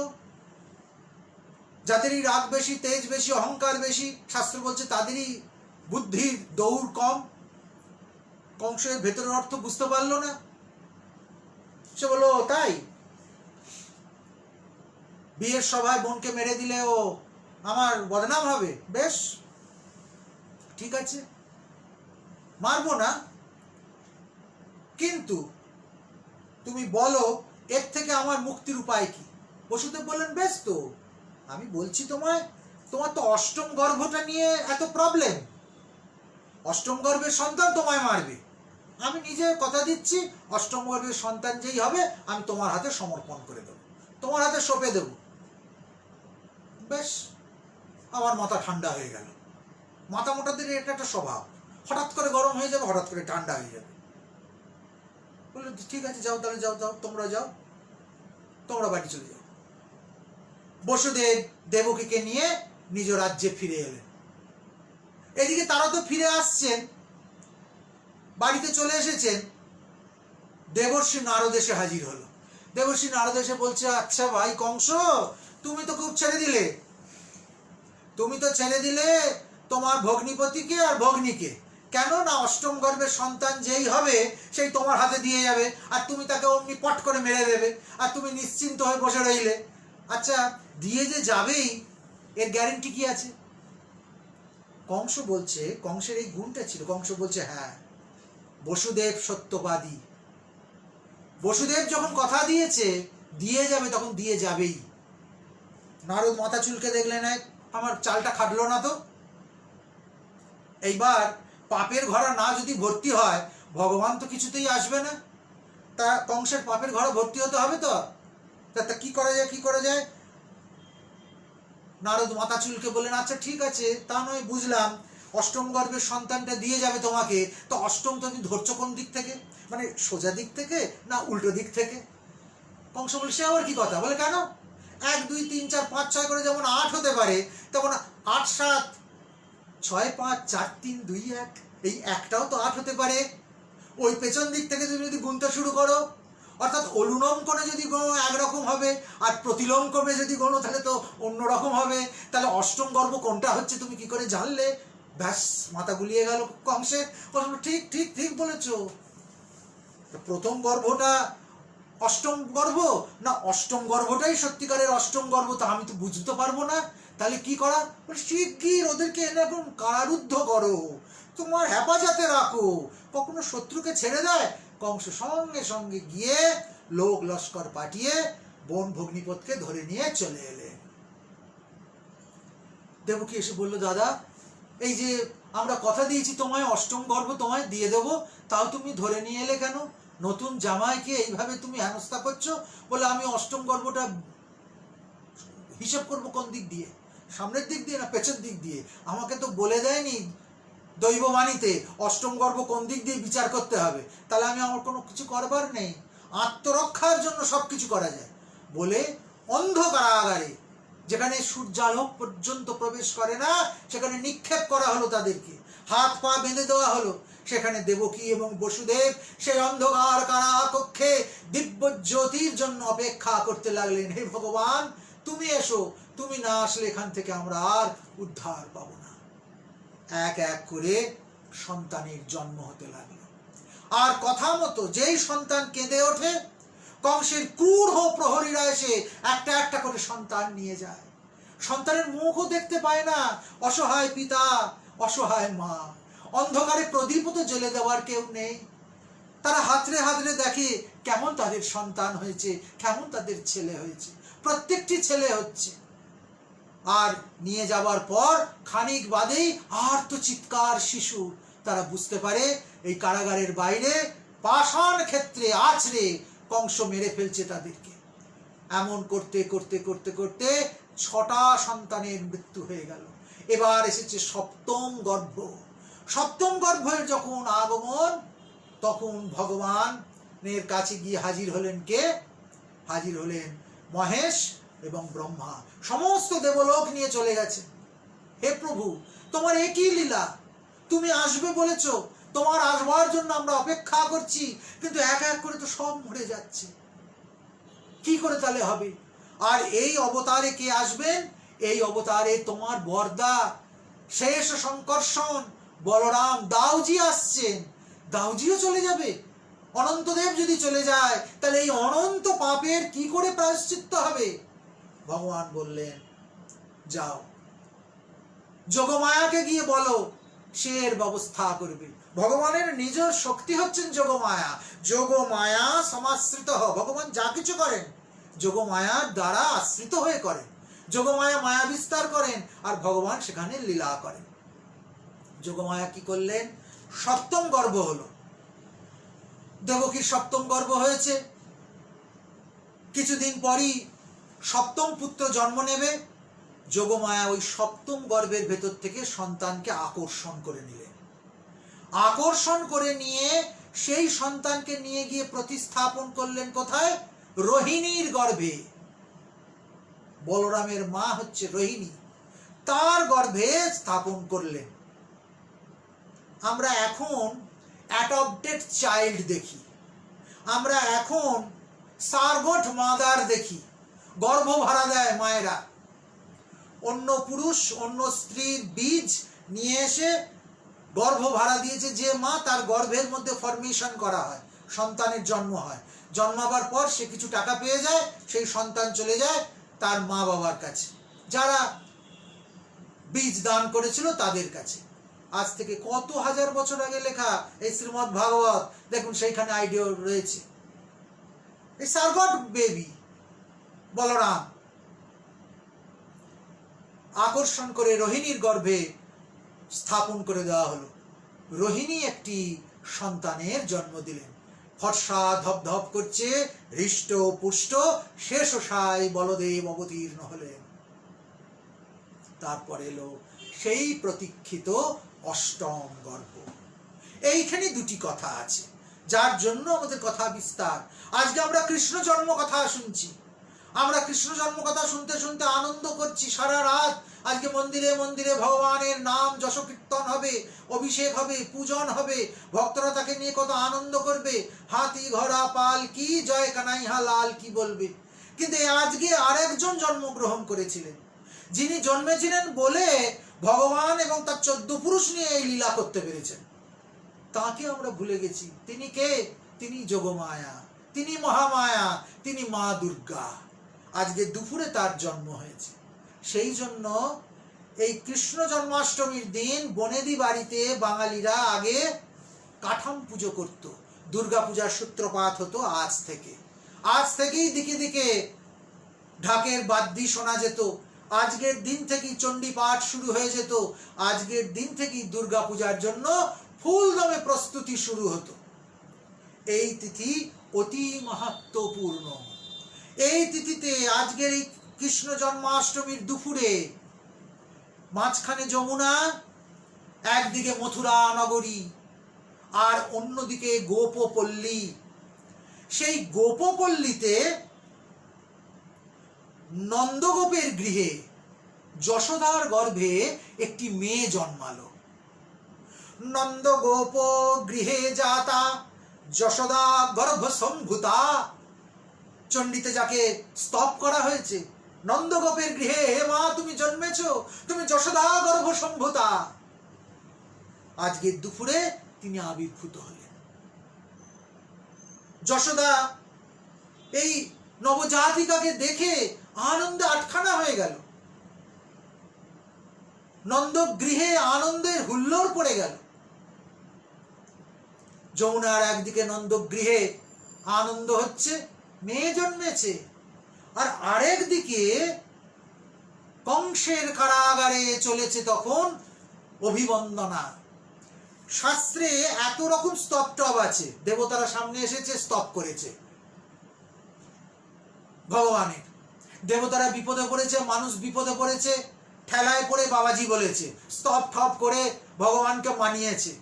যাদেরই রাগ বেশি, তেজ বেশি, অহংকার বেশি, শাস্ত্র বলছে তাদেরই বুদ্ধির দৌড় কম। কংসের ভেতরের অর্থ বুঝতে পারলো না, সে বলল তাই বিয়ের সভায় বোনকে মেরে দিলে ও আমার বদনাম হবে? বেশ ঠিক আছে, মারবো না, কিন্তু তুমি বলো এর থেকে আমার মুক্তির উপায় কি? বসুদেব বললেন, বেশ তো আমি বলছি তোমায়, তোমার তো অষ্টম গর্ভটা নিয়ে এত প্রবলেম, অষ্টম গর্ভের সন্তান তোমায় মারবে, আমি নিজে কথা দিচ্ছি অষ্টম গর্ভের সন্তান যেই হবে আমি তোমার হাতে সমর্পণ করে দেবো, তোমার হাতে সঁপে দেব। বেশ আমার মাথা ঠান্ডা হয়ে গেল। মাথা মোটাদের এটা একটা স্বভাব, হঠাৎ করে গরম হয়ে যাবে, হঠাৎ করে ঠান্ডা হয়ে যাবে। বললো ঠিক আছে যাও, তাহলে যাও, তোমরা যাও, তোমরা বাড়ি চলে যাও। বসুদেব দেবকীকে নিয়ে নিজ রাজ্যে ফিরে এলেন। এদিকে তারা তো ফিরে আসছেন, বাড়িতে চলে এসেছেন। দেবর্ষি নারদ এসে হাজির হলো। দেবর্ষি নারদ এসে বলছে, আচ্ছা ভাই কংস, তুমি তো খুব ছেড়ে দিলে, তুমি তো ছেড়ে দিলে তোমার ভগ্নিপতিকে আর ভগ্নিকে। কেন না অষ্টম গর্ভের সন্তান যেই হবে সেই তোমার হাতে দিয়ে যাবে, আর তুমি তাকে অমনি পট করে মেরে দেবে, আর তুমি নিশ্চিন্ত হয়ে বসে রইলে। আচ্ছা দিয়ে যে যাবেই, এর গ্যারেন্টি কি আছে? কংস বলছে, কংসের এই গুণটা ছিল, কংস বলছে হ্যাঁ, বসুদেব সত্যবাদী। বসুদেব যখন কথা দিয়েছে দিয়ে যাবে, তখন দিয়ে যাবেই। নারদ মাথা চুলকে দেখলেন, আমার চালটা খাটলো না তো। এইবার পাপের ঘরা না যদি ভর্তি হয়, ভগবান তো কিছুতেই আসবে না। তা কংসের পাপের ঘরে ভর্তি হতে হবে তো। তা কি করা যায়, কি করা যায়? নারদ মাথা চুলকে বললেন, আচ্ছা ঠিক আছে, তা নয় বুঝলাম, অষ্টম গর্ভের সন্তানটা দিয়ে যাবে তোমাকে, তো অষ্টম তুমি ধরছো কোন দিক থেকে? মানে সোজা দিক থেকে না উল্টো দিক থেকে? কংস বলে, সে আবার কি কথা? বলে কেন? 1 2 3 4 5 6 করে যেমন 8 হতে পারে, তেমন 8 7 6 5 4 3 2 1, এই একটাও তো 8 হতে পারে। ওই পেছন দিক থেকে তুমি যদি গুনতে শুরু করো, অর্থাৎ অলুনম কোণে যদি গণো একরকম হবে, আর প্রতিলোম ক্রমে যদি গণো তাহলে তো অন্যরকম হবে। তাহলে অষ্টম গর্ভ কোনটা হচ্ছে তুমি কি করে জানলে? ব্যাস, মাথা গুলিয়ে গেল কংসের। ঠিক ঠিক ঠিক বলেছ, প্রথম গর্ভটা অষ্টম গর্ভ না অষ্টম গর্ভটাই সত্যিকারের অষ্টম গর্ভ, তা আমি তো বুঝতে পারবো না। তাহলে কি করা? শিগগির ওদেরকে এনে এখন কারারুদ্ধ করো, তোমার হেফাজতে রাখো, কখনো শত্রুকে ছেড়ে দেয়। কংস সঙ্গে সঙ্গে গিয়ে লোক লস্কর পাঠিয়ে বোন ভগ্নিপথকে ধরে নিয়ে চলে এলেন। দেবকী এসে বলল, দাদা এই যে আমরা কথা দিয়েছি তোমায় অষ্টম গর্ভ তোমায় দিয়ে দেবো, তাও তুমি ধরে নিয়ে এলে কেন? নতুন জামাইকে এইভাবে তুমি হেনস্থা করছো। বলে আমি অষ্টম গর্ভটা হিসাব করবো কোন দিক দিয়ে, সামনের দিক দিয়ে না পেছন দিক দিয়ে? আমাকে তো বলে দেয়নি দৈববাণীতে অষ্টম গর্ভ কোন দিক দিয়ে বিচার করতে হবে। তাহলে আমি আমার কোনো কিছু করবার নেই, আত্মরক্ষার জন্য সব কিছু করা যায় বলে অন্ধ কারাগারে, যেখানে সূর্যালোক পর্যন্ত প্রবেশ করে না, সেখানে নিক্ষেপ করা হলো তাদেরকে, হাত পা বেঁধে দেওয়া হলো। সেখানে দেবকী এবং বসুদেব সেই অন্ধকার কারা কক্ষে দিব্য জ্যোতির জন্য অপেক্ষা করতে লাগলেন। হে ভগবান তুমি এসো, তুমি না আসলে এখান থেকে আমরা আর উদ্ধার পাবো না। এক এক করে সন্তানের জন্ম হতে লাগলো। আর কথা মতো যেই সন্তান কেঁদে ওঠে, কংসের ক্রূর প্রহরীরা এসে একটা একটা করে সন্তান নিয়ে যায়। সন্তানের মুখও দেখতে পায় না, অসহায় পিতা, অসহায় মা। অন্ধকারে প্রদীপও তো জ্বেলে দেওয়ার কেউ নেই। তারা হাতড়ে হাতড়ে দেখে কেমন তাদের সন্তান হয়েছে, কেমন তাদের ছেলে হয়েছে। প্রত্যেকটি ছেলে হচ্ছে। আর নিয়ে যাওয়ার পর খানিক বাদেই আর তো চিৎকার শিশু। তারা বুঝতে পারে এই কারাগারের বাইরে পাষাণ ক্ষেত্রে আছড়ে কংস মেরে ফেলছে তাদেরকে। এমন করতে করতে করতে করতে 6টা সন্তানের মৃত্যু হয়ে গেল। এবার এসেছে সপ্তম গর্ভ। সপ্তম গর্ভের যখন আগমন, তখন ভগবানের কাছে গিয়ে হাজির হলেন কে? হাজির হলেন মহেশ এবং ব্রহ্মা। সমস্ত দেবলোক নিয়ে চলে গেছে। হে প্রভু তোমার একই লীলা, তুমি আসবে বলেছ, তোমার আসবার জন্য আমরা অপেক্ষা করছি, কিন্তু এক এক করে তো সব মরে যাচ্ছে, কি করে তাহলে হবে? আর এই অবতারে কে আসবেন? এই অবতারে তোমার বরদা শেষ সংকর্ষণ বলরাম দাউজি আসছেন। দাউজিও চলে যাবে? অনন্তদেব যদি চলে যায় তাহলে এই অনন্ত পাপের কি করে প্রায়শ্চিত্ত হবে? ভগবান বললেন, যাও যোগমায়াকে গিয়ে বলো, সে এর ব্যবস্থা করবে। ভগবানের নিজের শক্তি হচ্ছেন যোগমায়া। যোগমায়া সমাশ্রিত। ভগবান যা কিছু করেন যোগমায়ার দ্বারা আশ্রিত হয়ে করেন। যোগমায়া মায়া বিস্তার করেন আর ভগবান সেখানে লীলা করেন। যোগমায়া কি করলেন? সপ্তম গর্ভ হলো। দেবকীর সপ্তম গর্ভ হয়েছে। কিছুদিন পরই সপ্তম পুত্র জন্ম নেবে। যোগমায়া ওই সপ্তম গর্ভের ভেতর থেকে সন্তানকে আকর্ষণ করে নিলেন। আকর্ষণ করে নিয়ে সেই সন্তানকে নিয়ে গিয়ে প্রতিস্থাপন করলেন কোথায়? রোহিণীর গর্ভে। বলরামের মা হচ্ছে রোহিণী, তার গর্ভে স্থাপন করলেন। আমরা এখন অ্যাডপ্টেড চাইল্ড দেখি, আমরা এখন সারগট মাদার দেখি, গর্ভ ভাড়া দেয় মায়েরা, অন্য পুরুষ অন্য স্ত্রীর বীজ নিয়ে এসে গর্ভ ভাড়া দিয়েছে যে মা, তার গর্ভের মধ্যে ফরমেশন করা হয়, সন্তানের জন্ম হয়। জন্মাবার পর সে কিছু টাকা পেয়ে যায়, সেই সন্তান চলে যায় তার মা বাবার কাছে, যারা বীজ দান করেছিল তাদের কাছে। আজ থেকে কত হাজার বছর আগে লেখা এই শ্রীমদ্ ভাগবত, দেখুন সেইখানে আইডিয়া রয়েছে। এই সারগট বেবি বলরাম আকর্ষণ করে রোহিণীর গর্ভে স্থাপন করে দেওয়া হলো। রোহিণী একটি সন্তানের জন্ম দিলেন। ফর্সা ধপধপ করছে, হৃষ্ট পুষ্ট শেষশায়ী বলদেব অবতীর্ণ হলেন। তারপর এলো সেই প্রতীক্ষিত অষ্টম গর্ভ। এইখানে দুটি কথা আছে, যার জন্য আমাদের কথা বিস্তার। আজকে আমরা কৃষ্ণ জন্ম কথা শুনছি, আমরা কৃষ্ণ জন্ম কথা শুনতে শুনতে আনন্দ করছি সারা রাত। আজকে মন্দিরে মন্দিরে ভগবানের নাম যশ কীর্তন হবে, অভিষেক হবে, পূজন হবে, ভক্তরা তাকে নিয়ে কত আনন্দ করবে। হাতি ঘোড়া পাল কি, জয় কানাইহা লাল কি বলবে। কিন্তু আজকে আরেকজন জন্মগ্রহণ করেছিলেন, যিনি জন্মেছিলেন বলে ভগবান এবং তার 14 পুরুষ নিয়ে এই লীলা করতে পেরেছেন। তাকে আমরা ভুলে গেছি। তিনি কে? তিনি যোগমায়া, তিনি মহামায়া, তিনি মা দুর্গা। আজকে দুপুরে তার জন্ম হয়েছে। সেই জন্য এই কৃষ্ণ জন্মাষ্টমীর দিন বনেদি বাড়িতে বাঙালিরা আগে কাঠাম পুজো করত। দুর্গা পূজার সূত্রপাত হতো আজ থেকে। আজ থেকেই দিকে দিকে ঢাকের বাদ্যি শোনা যেত। আজকের দিন থেকেই চণ্ডী পাঠ শুরু হয়ে যেত। আজকের দিন থেকেই দুর্গা পূজার জন্য ফুলদমে প্রস্তুতি শুরু হতো। এই তিথি অতি মাহাত্ম্যপূর্ণ। এই তিথিতে আজকের এই কৃষ্ণ জন্মাষ্টমীর দুপুরে মাঝখানে যমুনা, একদিকে মথুরা নগরী আর অন্যদিকে গোপপল্লী। সেই গোপপল্লীতে নন্দগোপের গৃহে যশোদার গর্ভে একটি মেয়ে জন্মালো। নন্দগোপ গৃহে জাতা যশোদা গর্ভ সম্ভূতা। চণ্ডীতে যাকে স্তব করা হয়েছে, নন্দগোপের গৃহে হে মা তুমি জন্মেছ, তুমি যশোদা গর্ভ সম্ভূতা। আজকে দুপুরে তিনি আবির্ভূত হলেন। যশোদা এই নবজাতিকাকে দেখে আনন্দে আটখানা হয়ে গেল। নন্দগৃহে আনন্দের হুল্লোড় পড়ে গেল। যমুনার একদিকে নন্দগৃহে আনন্দ হচ্ছে, মেয়ে জন্মেছে, আর আরেক দিকে কংসের কারাগারে চলেছে তখন অভিবন্দনা। শাস্ত্রে এত রকম স্তব টব আছে, দেবতারা সামনে এসেছে স্তব করেছে ভগবানের। দেবতারা বিপদে পড়েছে, মানুষ বিপদে পড়েছে, ঠেলায় পড়ে বাবাজি বলেছে, স্তব ঠপ করে ভগবানকে মানিয়েছে।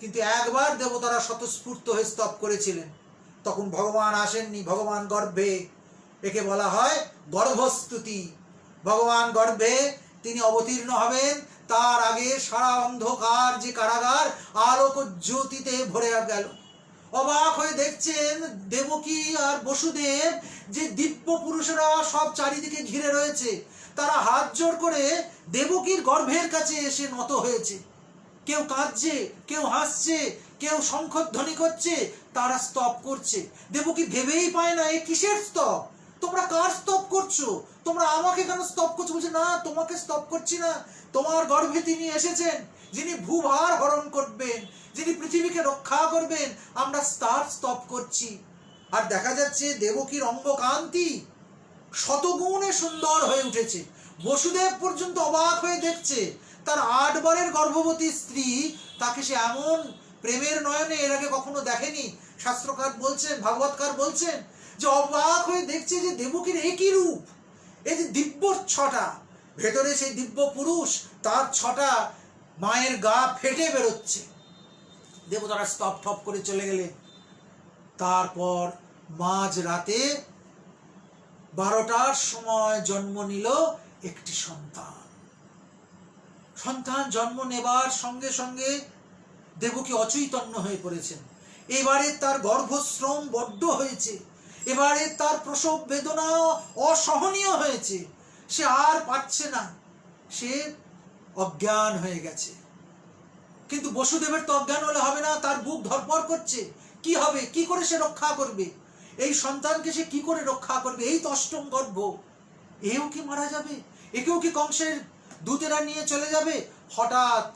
কিন্তু একবার দেবতারা স্বতঃস্ফূর্ত হয়ে স্তব করেছিলেন, তখন ভগবান আসেননি, ভগবান গর্ভে। একে বলা হয় গর্ভস্তুতি। ভগবান গর্ভে তিনি অবতীর্ণ হবেন, তার আগে সারা অন্ধকার যে কারাগার আলোক জ্যোতিতে ভরে গেল। অবাক হয়ে দেখছেন দেবকী আর বসুদেব, যে দিব্য পুরুষেরা সব চারিদিকে ঘিরে রয়েছে, তারা হাত জোড় করে দেবকীর গর্ভের কাছে এসে নত হয়েছে। কেউ কাঁদছে, কেউ হাসছে, কেউ শঙ্খধ্বনি করছে, তারা স্তব করছে। দেবকী ভেবেই পায় না এ কিসের স্তব, তোমরা কার স্তব করছো, তোমরা আমাকে কেন স্তব করছো? বলছে না, তোমাকে স্তব করছি না, তোমার গর্ভে তিনি এসেছেন, যিনি ভূভার হরণ করবেন, যিনি পৃথিবীকে রক্ষা করবেন, আমরা তার স্তব করছি। আর দেখা যাচ্ছে দেবকীর অঙ্গকান্তি শতগুণে সুন্দর হয়ে উঠেছে। বসুদেব পর্যন্ত অবাক হয়ে দেখছে, তার 8 বারের গর্ভবতী স্ত্রী, তাকে সে এমন প্রেমের নয়নে এর আগে কখনো দেখেনি। শাস্ত্রকার বলছেন, ভাগবতকার বলছেন যে অবাক হয়ে দেখছে যে দেবকীর একই রূপ, এই যে দিব্য ছটা, ভেতরে সেই দিব্য পুরুষ, তার 6টা মায়ের গা ফেটে বেরোচ্ছে। দেবতারা স্তব ঠপ করে চলে গেলেন। তারপর মাঝ রাতে 12টার সময় জন্ম নিল একটি সন্তান। সন্তান জন্ম নেবার সঙ্গে সঙ্গে দেবকী অচৈতন্য হয়ে পড়েছেন। এবারে তার গর্ভশ্রম বড্ড হয়েছে, এবারে তার প্রসব বেদনা অসহনীয় হয়েছে, সে আর পারছে না, সে অজ্ঞান হয়ে গেছে। কিন্তু বসুদেবের তো অজ্ঞান হলে হবে না, তার বুক ধরপড় করছে। কি হবে, কি করে সে রক্ষা করবে এই সন্তানকে? সে কি করে রক্ষা করবে? এই তো অষ্টম গর্ভ, এও কি মারা যাবে? একেও কি কংসের দূতেরা নিয়ে চলে যাবে? হঠাৎ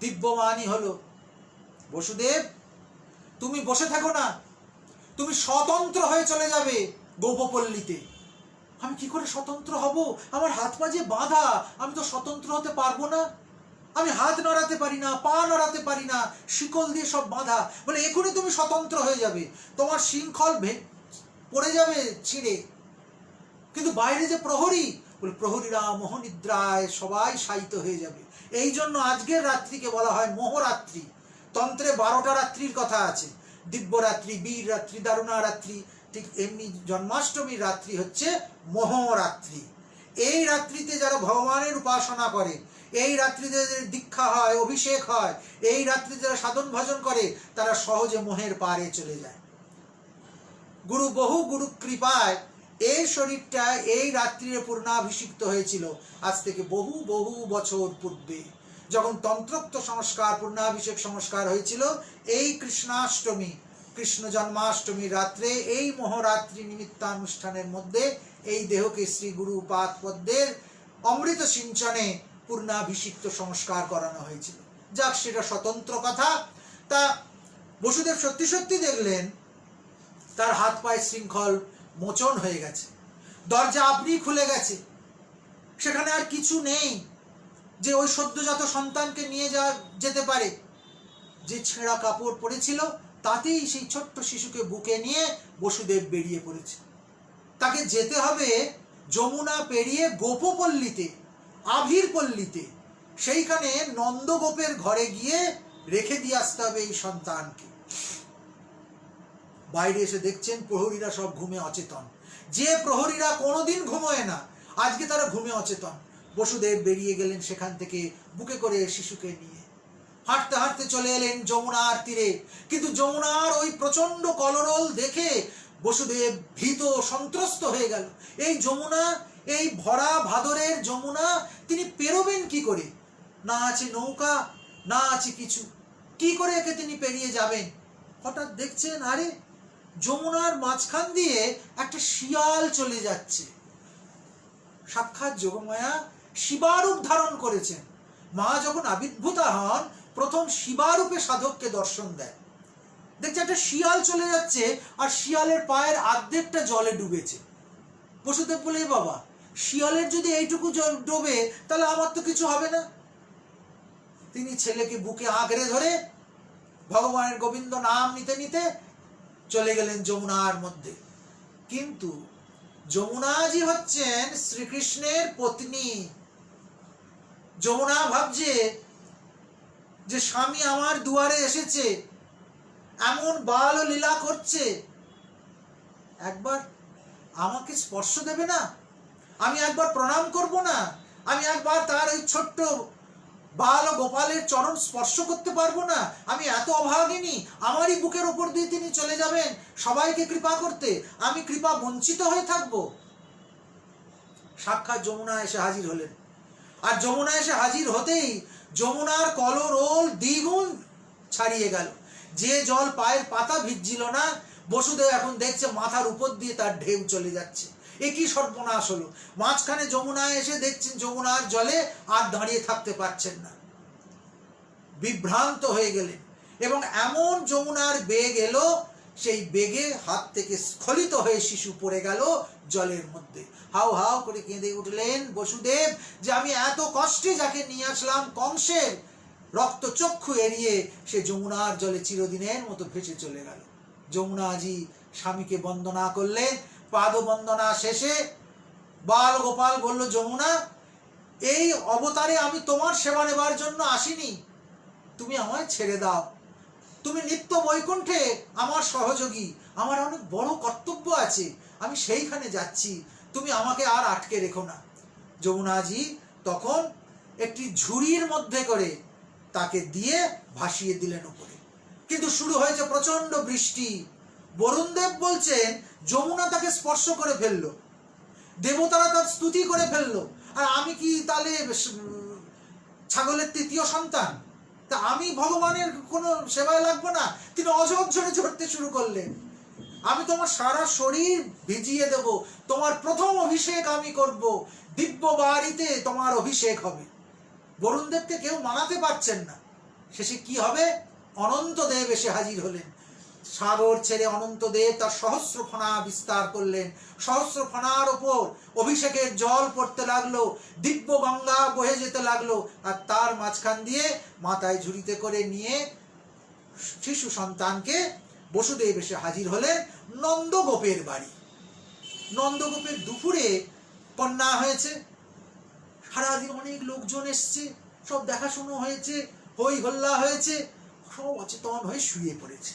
দিব্যবাণী হলো, বসুদেব তুমি বসে থাকো না, তুমি স্বতন্ত্র হয়ে চলে যাবে গোপপল্লীতে। আমি কি করে স্বতন্ত্র হব? আমার হাত পা যে বাঁধা, আমি তো স্বতন্ত্র হতে পারবো না। আমি হাত নাড়াতে পারি না, পা নাড়াতে পারি না, শিকল দিয়ে সব বাঁধা। বলে এখনই তুমি স্বতন্ত্র হয়ে যাবে, তোমার শৃঙ্খল পড়ে যাবে ছিঁড়ে। কিন্তু বাইরে যে প্রহরী, বলে প্রহরীরা মোহনিদ্রায় সবাই শায়িত হয়ে যাবে। এই জন্য আজকের রাত্রিকে বলা হয় মোহরাত্রি। তন্ত্রে 12টা রাত্রির কথা আছে, দিব্যরাত্রি, বীর রাত্রি, দারুণা রাত্রি। ঠিক এমনি জন্মাষ্টমীর রাত্রি হচ্ছে মোহরাত্রি। এই রাত্রিতে যারা ভগবানের উপাসনা করে, এই রাত্রিতে দীক্ষা হয়, অভিষেক হয়, এই রাত্রিতে যারা সাধন ভজন করে, তারা সহজে মোহের পারে চলে যায়। গুরু কৃপায় এই শরীরটা এই রাত্রিরে পূর্ণাভিষিক্ত হয়েছিল আজ থেকে বহু বহু বছর পূর্বে, যখন তন্ত্রোক্ত সংস্কার, পূর্ণাভিষেক সংস্কার হয়েছিল। এই কৃষ্ণাষ্টমী, কৃষ্ণ জন্মাষ্টমীর রাত্রে, এই মোহরাত্রি নিমিত্তানুষ্ঠানের মধ্যে এই দেহকে শ্রী গুরু পাদ পদ্মের অমৃত সিঞ্চনে পূর্ণাভিষিক্ত সংস্কার করানো হয়েছিল। যাক, সেটা স্বতন্ত্র কথা। তা বসুদেব সত্যি সত্যি দেখলেন তার হাত পায়ে শৃঙ্খল মোচন হয়ে গেছে, দরজা আপনি খুলে গেছে, সেখানে আর কিছু নেই যে ওই সদ্যজাত সন্তানকে নিয়ে যেতে পারে। যে ছেঁড়া কাপড় পরেছিল তাতেই সেই ছোট্ট শিশুকে বুকে নিয়ে বসুদেব বেরিয়ে পড়েছে। তাকে যেতে হবে যমুনা পেরিয়ে গোপপল্লীতে, আভির পল্লীতে। সেইখানে নন্দগোপের ঘরে গিয়ে রেখে দিয়ে আসতে হবে এই সন্তানকে। বাইরে এসে দেখছেন প্রহরীরা সব ঘুমে অচেতন। যে প্রহরীরা কোনোদিন ঘুমোয় না, আজকে তারা ঘুমে অচেতন। বসুদেব বেরিয়ে গেলেন সেখান থেকে বুকে করে শিশুকে নিয়ে। হাঁটতে হাঁটতে চলে এলেন যমুনার তীরে। কিন্তু যমুনার ওই প্রচন্ড কলরল দেখে বসুদেব ভীত সন্ত্রস্ত হয়ে গেল। এই যমুনা, এই ভরা ভাদরের যমুনা তিনি পেরোবেন কি করে? না আছে নৌকা, না আছে কিছু, কি করে একে তিনি পেরিয়ে যাবেন? হঠাৎ দেখছেন, আরে যমুনার মাঝখান দিয়ে একটা শিয়াল চলে যাচ্ছে। সাক্ষাৎ যোগমায়া শিবারূপ ধারণ করেছেন। মা যখন আবির্ভূতা হন, প্রথম শিবারূপে সাধককে দর্শন দেয়। দেখছে একটা শিয়াল চলে যাচ্ছে, আর শিয়ালের পায়ের অর্ধেকটা জলে ডুবেছে। বসুদেব বলে, বাবা, শিয়ালের যদি এইটুকু জল ডোবে, তাহলে আমার তো কিছু হবে না। তিনি ছেলেকে বুকে আঁকড়ে ধরে ভগবানের গোবিন্দ নাম নিতে নিতে চলে গেলেন যমুনার মধ্যে। কিন্তু যমুনাজি হচ্ছেন শ্রীকৃষ্ণের পত্নী। যমুনা ভাবছে যে স্বামী আমার দুয়ারে এসেছে, এমন বাল ও লীলা করছে, একবার আমাকে স্পর্শ দেবে না? আমি একবার প্রণাম করব না? আমি একবার তার ওই ছোট্ট বাল ও গোপালের চরণ স্পর্শ করতে পারবো না? আমি এত অভাগিনী, আমারই বুকের ওপর দিয়ে তিনি চলে যাবেন সবাইকে কৃপা করতে, আমি কৃপা বঞ্চিত হয়ে থাকবো? সাক্ষাৎ যমুনা এসে হাজির হলেন। আর যমুনা এসে হাজির হতেই যমুনার কলরোল দ্বিগুণ ছাড়িয়ে গেল। যে জল পায়ের পাতা ভিজছিল না, বসুদেব এখন দেখছে মাথার উপর দিয়ে তার ঢেউ চলে যাচ্ছে। এ কি সর্বনাশ হলো! মাঝখানে যমুনায় এসে দেখছেন যমুনার জলে আর দাঁড়িয়ে থাকতে পারছেন না, বিভ্রান্ত হয়ে গেলেন। এবং এমন যমুনার বেগ এলো, সেই বেগে হাত থেকে স্খলিত হয়ে শিশু পড়ে গেল জলের মধ্যে। হাউ হাউ করে কেঁদে উঠলেন বসুদেব যে আমি এত কষ্টে যাকে নিয়ে আসলাম কংসের রক্তচক্ষু এড়িয়ে, সে যমুনার জলে চিরদিনের মতো ভেসে চলে গেল। যমুনাজি স্বামীকে বন্দনা করলেন। পাদ বন্দনা শেষে বাল গোপাল বলল, যমুনা, এই অবতারে আমি তোমার সেবা নেবার জন্য আসিনি, তুমি আমায় ছেড়ে দাও, তুমি নিত্য বৈকুণ্ঠে আমার সহযোগী, আমার অনেক বড় কর্তব্য আছে, আমি সেইখানে যাচ্ছি, তুমি আমাকে আর আটকে রেখো না। যমুনাজি তখন একটি ঝুড়ির মধ্যে করে তাকে দিয়ে ভাসিয়ে দিলেন উপরে। কিন্তু শুরু হয়েছে প্রচন্ড বৃষ্টি। বরুণদেব বলছেন যমুনা তাকে স্পর্শ করে ফেললো, দেবতারা তার স্তুতি করে ফেললো, আর আমি কি তাহলে ছাগলের তৃতীয় সন্তান? তা আমি ভগবানের কোনো সেবায় লাগবো না? তিনি অঝরঝরে ঝরতে শুরু করলেন, আমি তোমার সারা শরীর ভিজিয়ে দেব, তোমার প্রথম অভিষেক আমি করব, দিব্য বাড়িতে তোমার অভিষেক হবে। বরুণদেবকে কেউ মানাতে পারছেন না। শেষে কি হবে? অনন্তদেব এসে হাজির হলেন। সাগর ছেড়ে অনন্তদেব তার সহস্র ফণা বিস্তার করলেন, সহস্র ফণার ওপর অভিষেকের জল পড়তে লাগলো, দিব্য গঙ্গা বহে যেতে লাগলো, আর তার মাঝখান দিয়ে মাথায় ঝুড়িতে করে নিয়ে শিশু সন্তানকে বসুদেব এসে হাজির হলেন নন্দগোপের বাড়ি। নন্দগোপের দুপুরে কন্যা হয়েছে, সারাদিন অনেক লোকজন এসছে, সব দেখাশুনো হয়েছে, হই হল্লা হয়েছে, সব অচেতন হয়ে শুয়ে পড়েছে।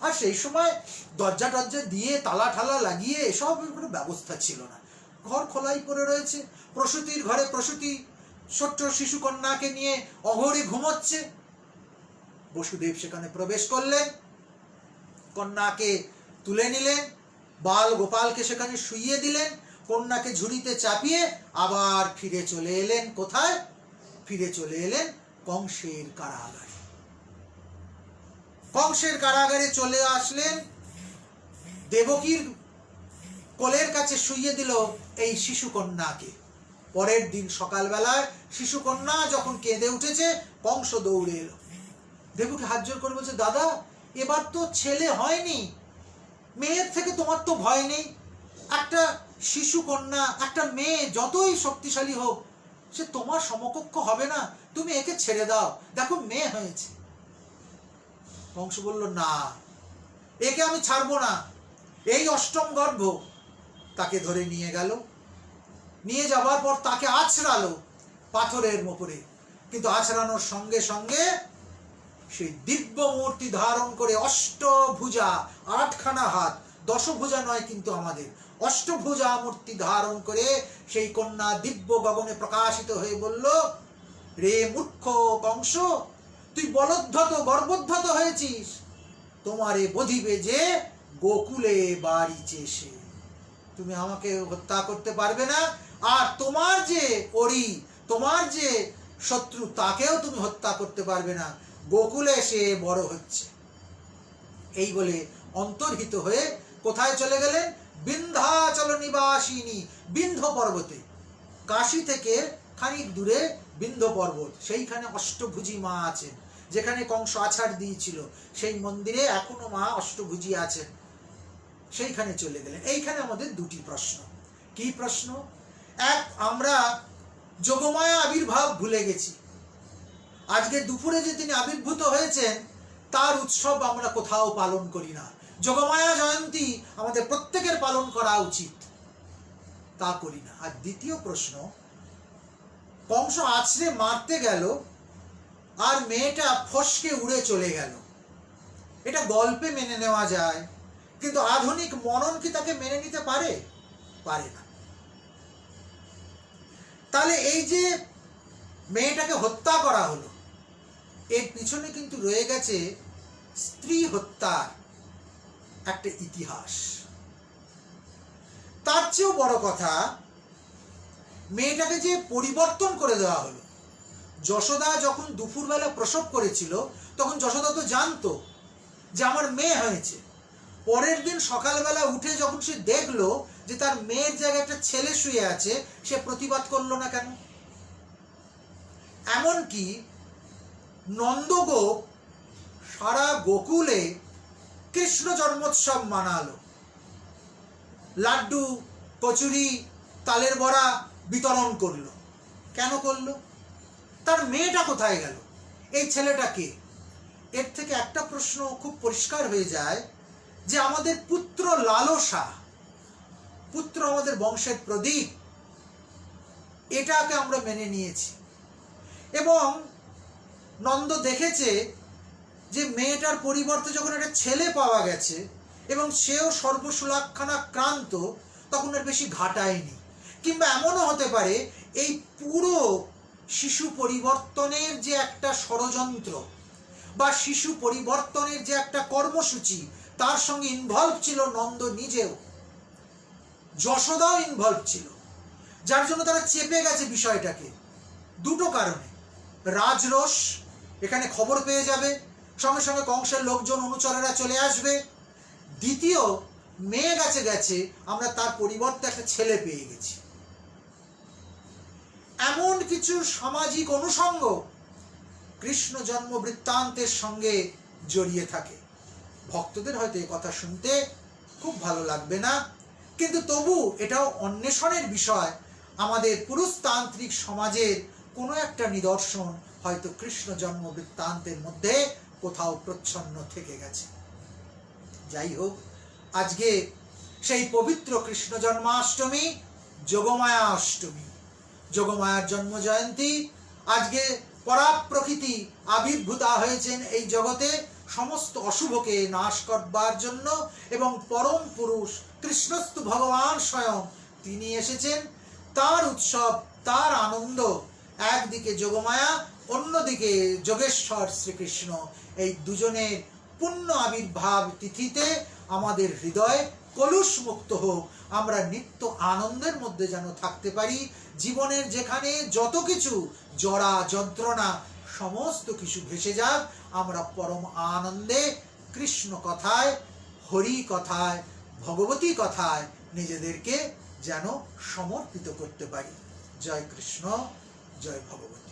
আর সেই সময় দরজা টরজা দিয়ে তালা ঠালা লাগিয়ে এসব কোনো ব্যবস্থা ছিল না, ঘর খোলাই পড়ে রয়েছে, প্রসূতির ঘরে প্রসূতি ছোট্ট শিশু কন্যাকে নিয়ে অঘরে ঘুমোচ্ছে। বসুদেব সেখানে প্রবেশ করলেন, কন্যাকে তুলে নিলেন, বাল গোপালকে সেখানে শুইয়ে দিলেন, কন্যাকে ঝুড়িতে চাপিয়ে আবার ফিরে চলে এলেন। কোথায়? ফিরে চলে এলেন কংসের কারাগারে। কংসের কারাগারে চলে আসলেন, দেবকীর কোলের কাছে শুইয়ে দিল এই শিশু কন্যাকে। পরের দিন সকালবেলায় শিশু কন্যা যখন কেঁদে উঠেছে, কংস দৌড়ে এলো, দেবকী হাত জোর করে বলছে, দাদা এবার তো ছেলে হয়নি, মেয়ের থেকে তোমার তো ভয় নেই, একটা শিশু কন্যা, একটা মেয়ে যতই শক্তিশালী হোক সে তোমার সমকক্ষ হবে না, তুমি একে ছেড়ে দাও, দেখো মেয়ে হয়েছে। কংস বলল, না, একে আমি ছাড়বো না, এই অষ্টম গর্ভ। তাকে ধরে নিয়ে গেল, নিয়ে যাবার পর তাকে আছড়ালো পাথরের উপরে, কিন্তু আছড়ানোর সঙ্গে সঙ্গে সেই দিব্য মূর্তি ধারণ করে, অষ্টভুজা, 8খানা হাত, 10 ভুজা নয় কিন্তু আমাদের, অষ্টভুজা মূর্তি ধারণ করে সেই কন্যা দিব্য গগনে প্রকাশিত হয়ে বলল, রে মূর্খ কংস, তুই বলদ্ধত গর্বোদ্ধত হয়েছিস, তোমারে বধিবে যে গোকুলে বাড়ি চেষে, তুমি আমাকে হত্যা করতে পারবে না, আর তোমার যে অরি, তোমার যে শত্রু, তাকেও তুমি হত্যা করতে পারবে না, গোকুলে সে বড় হচ্ছে। এই বলে অন্তর্হিত হয়ে কোথায় চলে গেলেন? বিন্ধ্যাচল নিবাসিনী, বিন্ধ্য পর্বতে। কাশী থেকে খানিক দূরে বিন্ধ্য পর্বত, সেইখানে অষ্টভুজী মা আছেন, যেখানে কংস আছাড় দিয়েছিল সেই মন্দিরে এখনো মা অষ্টভুজী আছেন, সেইখানে চলে গেলেন। এইখানে আমাদের দুটি প্রশ্ন। কি প্রশ্ন? এক, আমরা যোগমায়া আবির্ভাব ভুলে গেছি, আজকে দুপুরে যে তিনি আবির্ভূত হয়েছেন তার উৎসব আমরা কোথাও পালন করি না। যোগমায়া জয়ন্তী আমাদের প্রত্যেকের পালন করা উচিত, তা করি না। আর দ্বিতীয় প্রশ্ন, কংস আছড়ে মারতে গেল আর মেয়েটা ফসকে উড়ে চলে গেল, এটা গল্পে মেনে নেওয়া যায়, কিন্তু আধুনিক মনন কি তাকে মেনে নিতে পারে? পারে না। তাহলে এই যে মেয়েটাকে হত্যা করা হলো, এর পিছনে কিন্তু রয়ে গেছে স্ত্রী হত্যার একটা ইতিহাস। তার চেয়েও বড় কথা, মেয়েটাকে যে পরিবর্তন করে দেওয়া হলো। যশোদা যখন দুপুরবেলা প্রসব করেছিল তখন যশোদা তো জানতো যে আমার মেয়ে হয়েছে, পরের দিন সকালবেলা উঠে যখন সে দেখলো যে তার মেয়ের জায়গায় একটা ছেলে শুয়ে আছে, সে প্রতিবাদ করলো না কেন? এমনকি নন্দগোপ সারা গোকুলে কৃষ্ণ জন্মোৎসব মানালো, লাড্ডু, কচুরি, তালের বড়া বিতরণ করলো। কেন করলো? তার মেয়েটা কোথায় গেল? এই ছেলেটা কে? এর থেকে একটা প্রশ্ন খুব পরিষ্কার হয়ে যায় যে আমাদের পুত্র লালসা, পুত্র আমাদের বংশের প্রদীপ, এটাকে আমরা মেনে নিয়েছি। এবং নন্দ দেখেছে যে মেয়েটার পরিবর্তে যখন একটা ছেলে পাওয়া গেছে এবং সেও সর্বসুলাক্ষণাক্রান্ত, তখন আর বেশি ঘাটায়নি। কিংবা এমনও হতে পারে এই পুরো শিশু পরিবর্তনের যে একটা ষড়যন্ত্র বা শিশু পরিবর্তনের যে একটা কর্মসূচি, তার সঙ্গে ইনভলভ ছিল নন্দ নিজেও, যশোদাও ইনভলভ ছিল, যার জন্য তারা চেপে গেছে বিষয়টাকে। দুটো কারণে, রাজরোষ, এখানে খবর পেয়ে যাবে, সঙ্গে সঙ্গে কংসের লোকজন অনুচরেরা চলে আসবে। দ্বিতীয়, মেয়ে গেছে আমরা তার পরিবর্তে একটা ছেলে পেয়ে গেছি। এমন কিছু সামাজিক অনুষঙ্গ কৃষ্ণ জন্ম বৃত্তান্তের সঙ্গে জড়িয়ে থাকে। ভক্তদের হয়তো এই কথা শুনতে খুব ভালো লাগবে না, কিন্তু তবু এটাও অন্বেষণের বিষয়। আমাদের পুরুষতান্ত্রিক সমাজের কোনো একটা নিদর্শন হয়তো কৃষ্ণ জন্ম বৃত্তান্তের মধ্যে কোথাও প্রচ্ছন্ন থেকে গেছে। যাই হোক, আজকে সেই পবিত্র কৃষ্ণ জন্মাষ্টমী, যোগমায়া অষ্টমী, যোগমায়ার জন্ম জয়ন্তী। আজকে পরাপ্রকৃতি আবির্ভূতা হয়েছেন এই জগতে সমস্ত অশুভকে নাশ করবার জন্য, এবং পরম পুরুষ কৃষ্ণস্তু ভগবান স্বয়ং তিনি এসেছেন। তার উৎসব, তার আনন্দ, একদিকে যোগমায়া, অন্যদিকে যোগেশ্বর শ্রীকৃষ্ণ, এই দুজনের পূর্ণ আবির্ভাব তিথিতে আমাদের হৃদয় কলুষ মুক্ত হোক, আমরা নিত্য আনন্দের মধ্যে যেন থাকতে পারি। জীবনের যেখানে যত কিছু জড়া যন্ত্রণা সমস্ত কিছু ভেসে যাক, আমরা পরম আনন্দে কৃষ্ণ কথায়, হরি কথায়, ভগবতী কথায় নিজেদেরকে যেন সমর্পিত করতে পারি। জয় কৃষ্ণ, জয় ভগবতী।